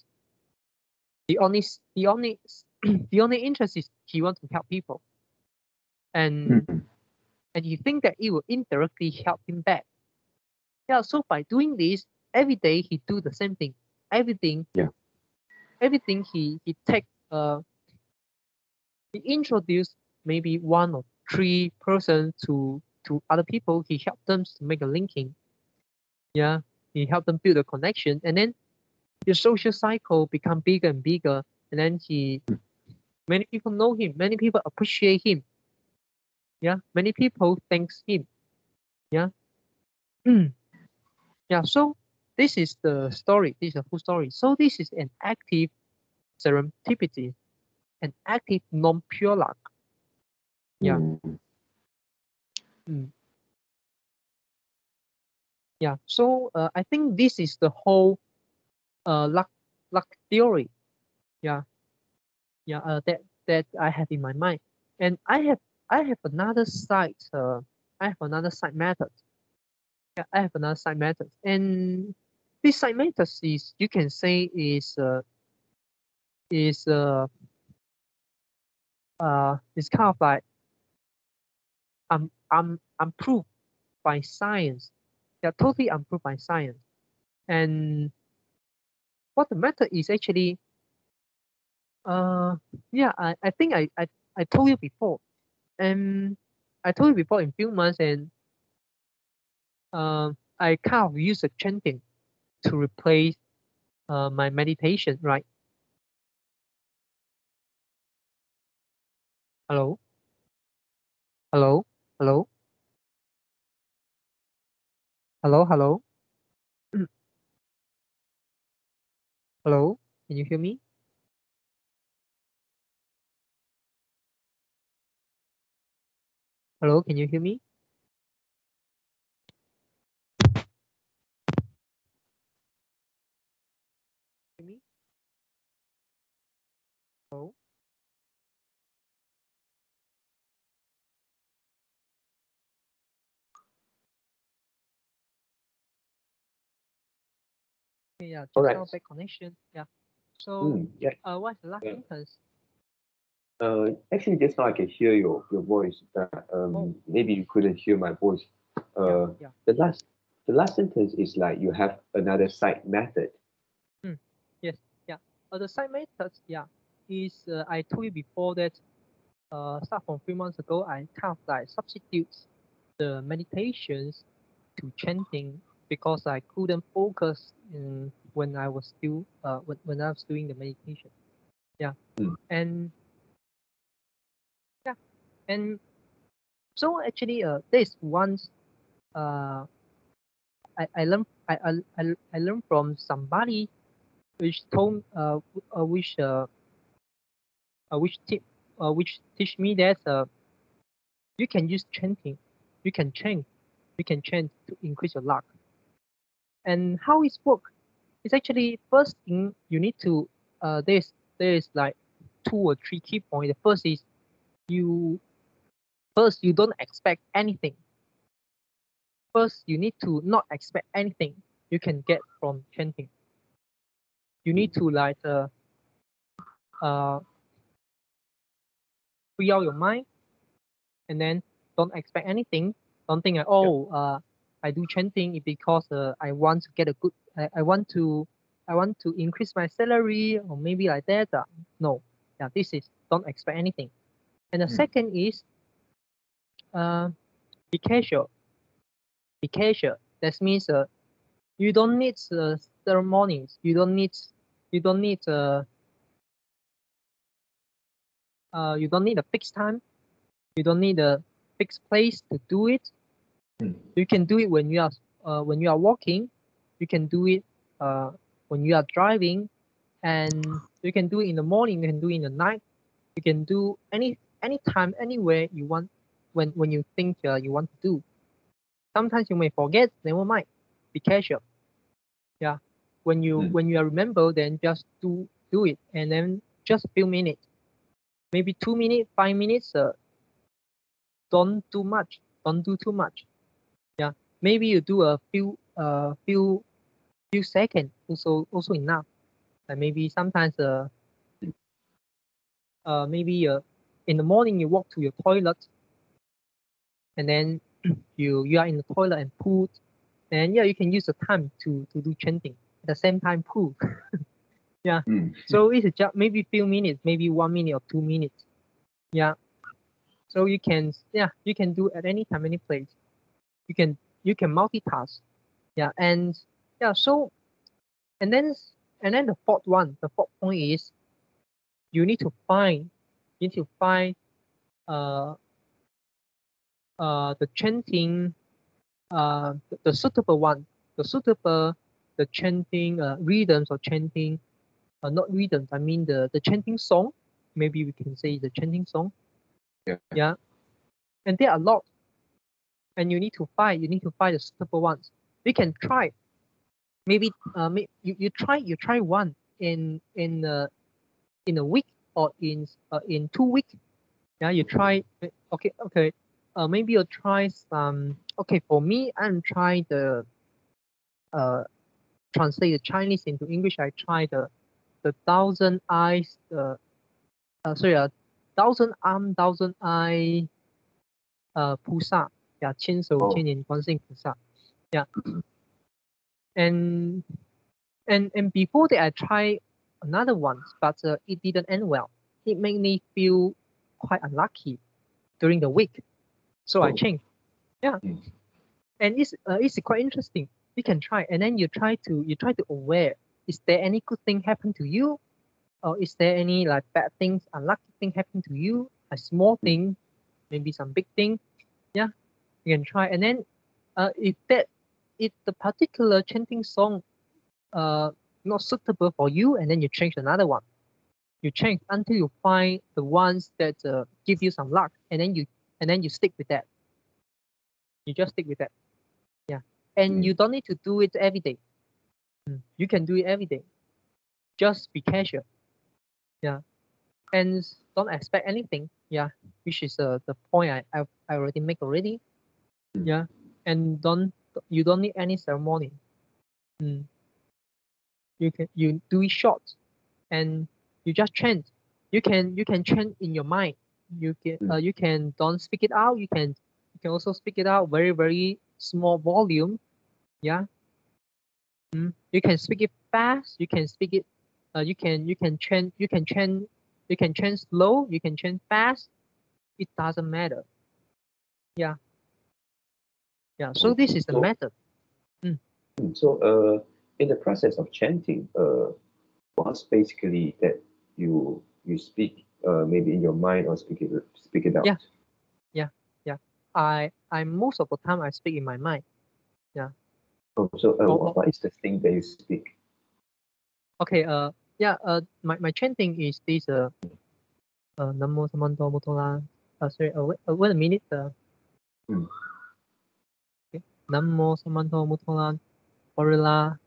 The only the only interest is he wants to help people, and he think that it will indirectly help him back. Yeah, so by doing this every day, he do the same thing. Everything, everything he take he introduced maybe one or three persons to other people. He helped them to make a linking. Yeah, he helped them build a connection, and then the social cycle become bigger and bigger. And then many people know him, many people appreciate him. Yeah, many people thanks him. Yeah, yeah. So this is the story. This is a full story. So this is an active serendipity, an active non-pure luck. Yeah. Mm. Yeah. So I think this is the whole luck theory. Yeah. Yeah. That I have in my mind, and I have another side. I have another side method. Yeah, I have another side method, and this side method is you can say is is kind of like I'm proved by science. Yeah, totally unproved by science. And what the method is actually, yeah, I think I told you before. And I told you before in few months, and I kind of use a chanting to replace my meditation, right? Hello, hello, hello, hello, hello, hello. Can you hear me? Hello, can you hear me? Hear me? Hello. Yeah, All just right. now bad connection. Yeah. So, Yeah. what's the last Yeah. sentence? Actually, just now I can hear your voice. Oh, Maybe you couldn't hear my voice. yeah, Uh, yeah. the last sentence is like you have another side method. Hmm. Yes, yeah. The side methods, yeah, is I told you before that start from 3 months ago, I kind of like substitute the meditations to chanting because I couldn't focus in when I was still when I was doing the meditation. Yeah, Mm. and yeah, and so actually there's once uh I learned from somebody which told which tip which teach me that you can use chanting, you can chant, you can chant to increase your luck. And how it work? It's actually first thing you need to there's like 2 or 3 key points. The first is you you don't expect anything. First you need to not expect anything you can get from chanting. You need to like uh free out your mind and then don't expect anything. Don't think like, Yep. oh, I do chanting because I want to get a good, I want to increase my salary or maybe like that. No, yeah, this is don't expect anything. And the Mm. second is uh, be casual. Be casual. That means you don't need ceremonies. You don't need you don't need a fixed time. You don't need a fixed place to do it. Mm. You can do it when you are walking. You can do it when you are driving, and you can do it in the morning. You can do it in the night. You can do any time, anywhere you want. When you think you want to do. Sometimes you may forget. Never mind. Be casual. Yeah. Mm. When you remember, then just do it, and then just a few minutes, maybe 2 minutes, 5 minutes. Don't do much. Don't do too much. Yeah. Maybe you do a few seconds also enough. Like maybe sometimes maybe in the morning you walk to your toilet and then you are in the toilet and poo, and yeah, you can use the time to do chanting at the same time poo. Yeah. Mm. So it's just maybe few minutes, maybe 1 minute or 2 minutes. Yeah. So you can do at any time, any place. You can multitask. Yeah. And yeah, so and then the the fourth point is you need to find you need to find uh the chanting the suitable one, the suitable the chanting rhythms or chanting not rhythms, I mean the chanting song. Maybe we can say the chanting song. Yeah. Yeah. And there are a lot, and you need to find the suitable ones. You can try maybe you try one in a week or in 2 weeks. Yeah, you try. Okay, okay. Maybe you try some. Okay, for me, I'm trying the uh translate the Chinese into English. I try the thousand eyes. Sorry, thousand arm, thousand eye. 菩萨. Yeah, 哦，千手千眼观世音菩萨. Yeah, and and before that, I tried another one, but it didn't end well. It made me feel quite unlucky during the week, so I 哦，changed. Yeah, 嗯 and it's quite interesting. You can try, and then you try to aware. Is there any good thing happen to you, or is there any like bad things, unlucky thing happen to you? A small 嗯 thing, maybe some big thing. Yeah, you can try, and then if the particular chanting song not suitable for you, and then you change another one. You change until you find the ones that give you some luck, and then you stick with that. You just stick with that. Yeah, and 嗯 you don't need to do it every day. You can do it every day. Just be casual. Yeah, and don't expect anything. Yeah, which is the point I already make already. 嗯 Yeah, and you don't need any ceremony. Mm. you do it short, and you just chant. You can chant in your mind. You can don't speak it out. You can also speak it out very very small volume. Yeah. You can speak it fast. You can speak it. You can chant. You can chant slow. You can chant fast. It doesn't matter. Yeah. Yeah. So this is the So, method. Mm. in the process of chanting, what's basically that you speak, maybe in your mind or speak it Yeah. out. Yeah. Yeah. I most of the time I speak in my mind. Yeah. Or What is the thing that you speak? okay. Yeah. My chanting is this. Namo Samanta Mutala. Sorry. Wait a minute. Mm. Okay. Namo Samanta Mutala. Orila.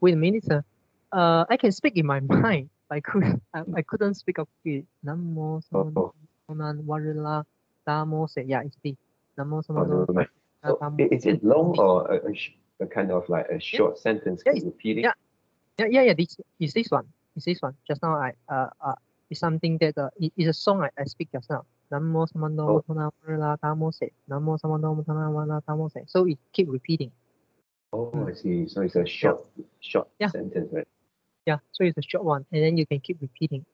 Wait a minute. I can speak in my mind. I couldn't speak of it. Namo Samanta Oh, Mutala. Warila. Namo se. Yeah, it's this. Namo oh, Samanta never mind. So, Mutala. is it long This. or a kind of like a Yeah. short sentence Yeah. keep repeating? Yeah. Yeah. This is this one. It's this one. Just now it's something that it's a song I speak just now. Namo samano Oh, mutana varela tamo se. Namo samano mutana varela tamo se. So it keep repeating. oh, Mm. I see. So it's a Yeah. short Yeah. sentence, right? Yeah. So it's a short one, and then you can keep repeating.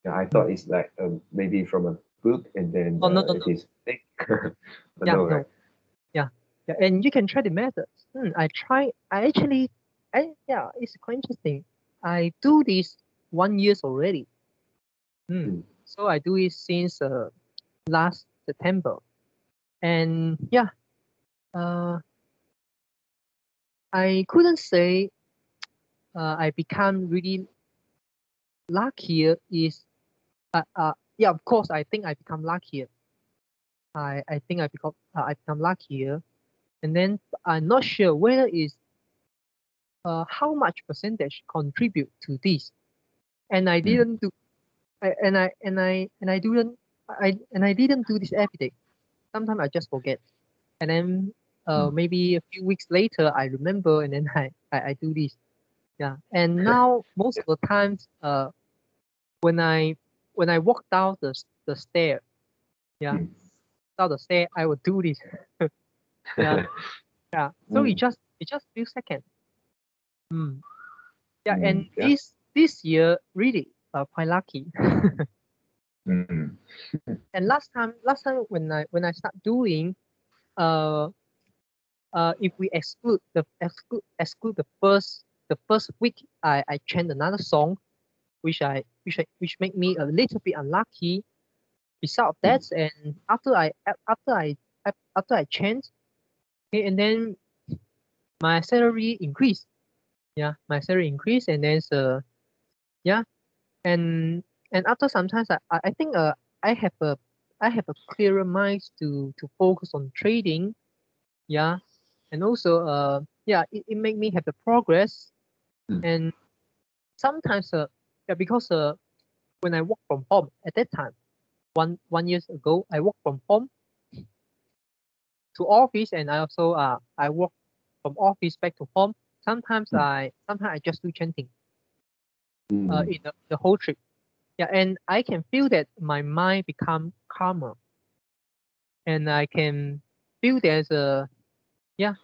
Yeah, I Mm. thought it's like maybe from a book and then Oh no no it no. is thick. I Yeah know, right? no. Yeah. Yeah. And you can try the methods. I try. I actually. Yeah. It's quite interesting. I do this 1 years already. Mm. So I do it since last September. And yeah, uh, I couldn't say I become really luckier is yeah, of course I think I become luckier. I think I become luckier, and then I'm not sure whether is how much percentage contribute to this. And I Mm. didn't do and I didn't I didn't do this every day. Sometimes I just forget, and then Mm. maybe a few weeks later I remember, and then I do this. Yeah, and now most of the times, when I when I walk down the stair, yeah, Mm. down the stair, I will do this. Yeah, yeah. So Mm. it just few seconds. Mm. Yeah, and Mm. Yeah. this year really quite lucky. Mm. And last time when I start doing, uh if we exclude the first week, I chant another song which make me a little bit unlucky. Besides Mm. that, and after I changed, okay, and then my salary increased. Yeah, my salary increased, and then yeah, and after sometimes I think I have a I have a clearer mind to focus on trading. Yeah, and also yeah, it make me have the progress. Mm. And sometimes yeah, because when I work from home at that time, one years ago, I work from home to office, and I also I work from office back to home. Mm. Sometimes I just do chanting Mm. in the whole trip. Yeah, and I can feel that my mind become calmer, and I can feel there's a yeah,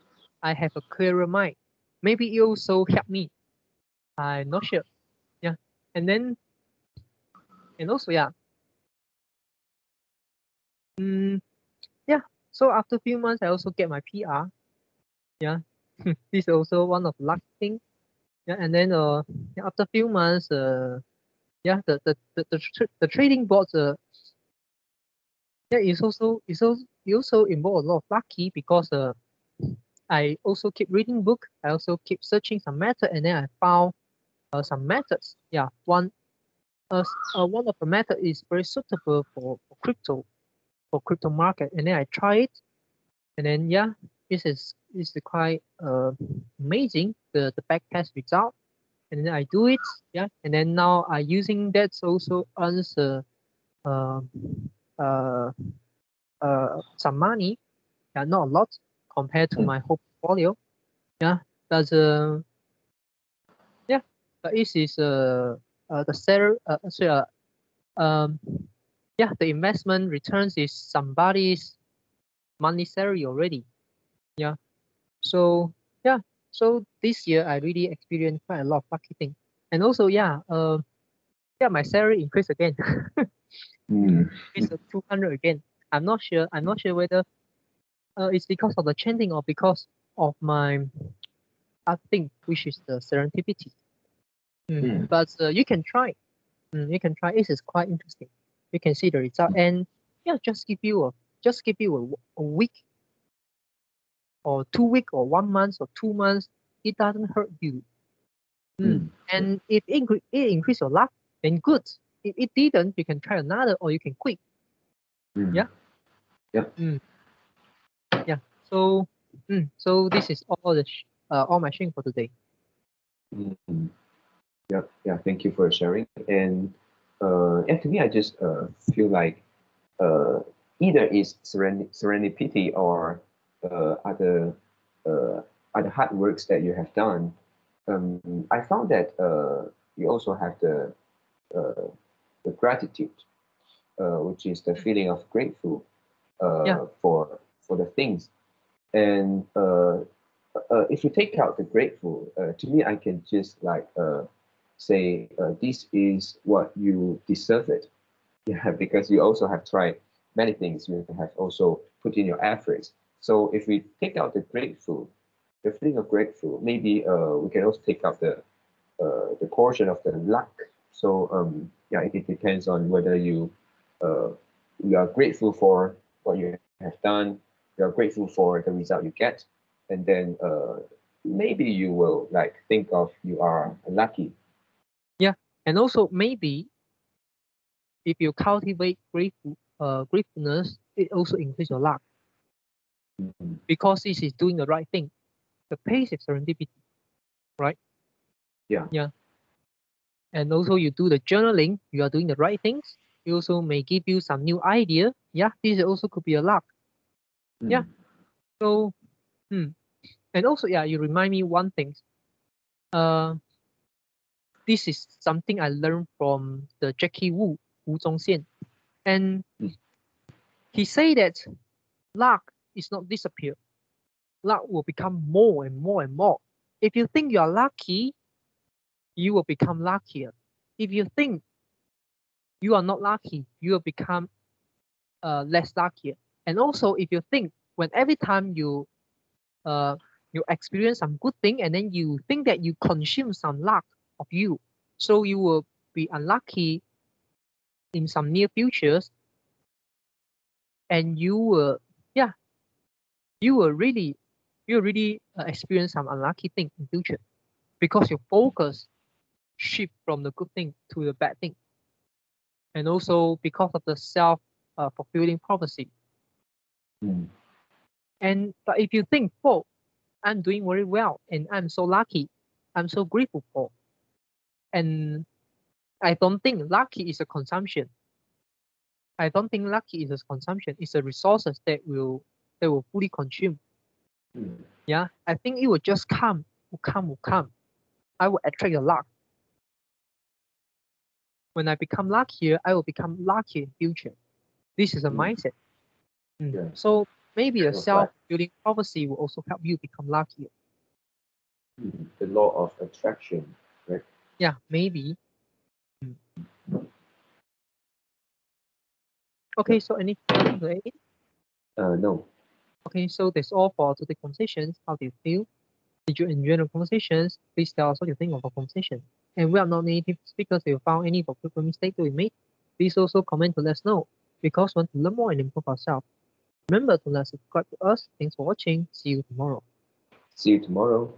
I have a clearer mind. Maybe it also help me. I'm not sure. Yeah, and then and also yeah, mm, yeah. So after a few months, I also get my PR. Yeah, this is also one of luck thing. Yeah, and then yeah, after a few months, yeah, the trading boards yeah, it also involve a lot of lucky because I also keep reading book. I also keep searching some method, and then I found some methods. Yeah, one of the method is very suitable for crypto market, and then I try it, and then yeah, this is quite amazing, the back test result, and then I do it. Yeah, and then now I using that also earns uh, uh, some money. Yeah, not a lot compared to Mm. my whole portfolio. Yeah, that's This is the salary. Yeah, the investment returns is somebody's monthly salary already. Yeah. So yeah. So this year I really experienced quite a lot of lucky thing. And also yeah, my salary increased again. It's 200 again. I'm not sure. I'm not sure whether it's because of the chanting or because of my other thing, which is the serendipity. But you can try. You can try. It is quite interesting. You can see the result, and yeah, just give you a week or 2 week or 1 month or 2 months. It doesn't hurt you. And if it increase your luck, then good. If it didn't, you can try another or you can quit. Yeah. Yep. Yeah. So, so this is all my sharing for today. Yep. Yeah. Thank you for sharing. And to me, I just feel like either is serendipity or other hard works that you have done. I found that you also have the gratitude, which is the feeling of grateful for the things. And if you take out the grateful, to me, I can just like say this is what you deserve it. Yeah, because you also have tried many things. You have also put in your efforts. So if we take out the feeling of grateful, maybe we can also take out the portion of the luck. So yeah, it depends on whether you are grateful for what you have done, you are grateful for the result you get, and then maybe you will like think of you are lucky. Yeah, and also maybe if you cultivate gratefulness, it also increase your luck because this is doing the right thing. The pace is serendipity, right? Yeah. Yeah. And also you do the journaling, you are doing the right things. It also may give you some new idea. Yeah, this also could be a luck. Yeah. So, and also, yeah, you remind me one thing. This is something I learned from the Jackie Wu Zhongxian. And he said that luck is not disappear. Luck will become more and more and more. If you think you are lucky, you will become luckier. If you think you are not lucky, you will become less luckier. And also, if you think when every time you experience some good thing, and then you think that you consume some luck of you, so you will be unlucky in some near futures, and you will really experience some unlucky thing in future because your focus shift from the good thing to the bad thing, and also because of the self fulfilling prophecy. And but if you think, oh, I'm doing very well and I'm so lucky, I'm so grateful for, and I don't think lucky is a consumption. I don't think lucky is a consumption. It's a resources that will fully consume. Yeah, I think it will just come, will come. I will attract the luck. When I become luckier, I will become lucky in future. This is a mindset. Yeah. So maybe a self-fulfilling prophecy will also help you become luckier. The law of attraction, right? Yeah, maybe. Okay, so anything to add? No. Okay, so that's all for today's conversations. How do you feel? Did you enjoy the conversations? Please tell us what you think of our conversation. And we are not native speakers. If you found any vocabulary mistake that we made, please also comment to let us know because we want to learn more and improve ourselves. Remember to subscribe to us. Thanks for watching. See you tomorrow. See you tomorrow.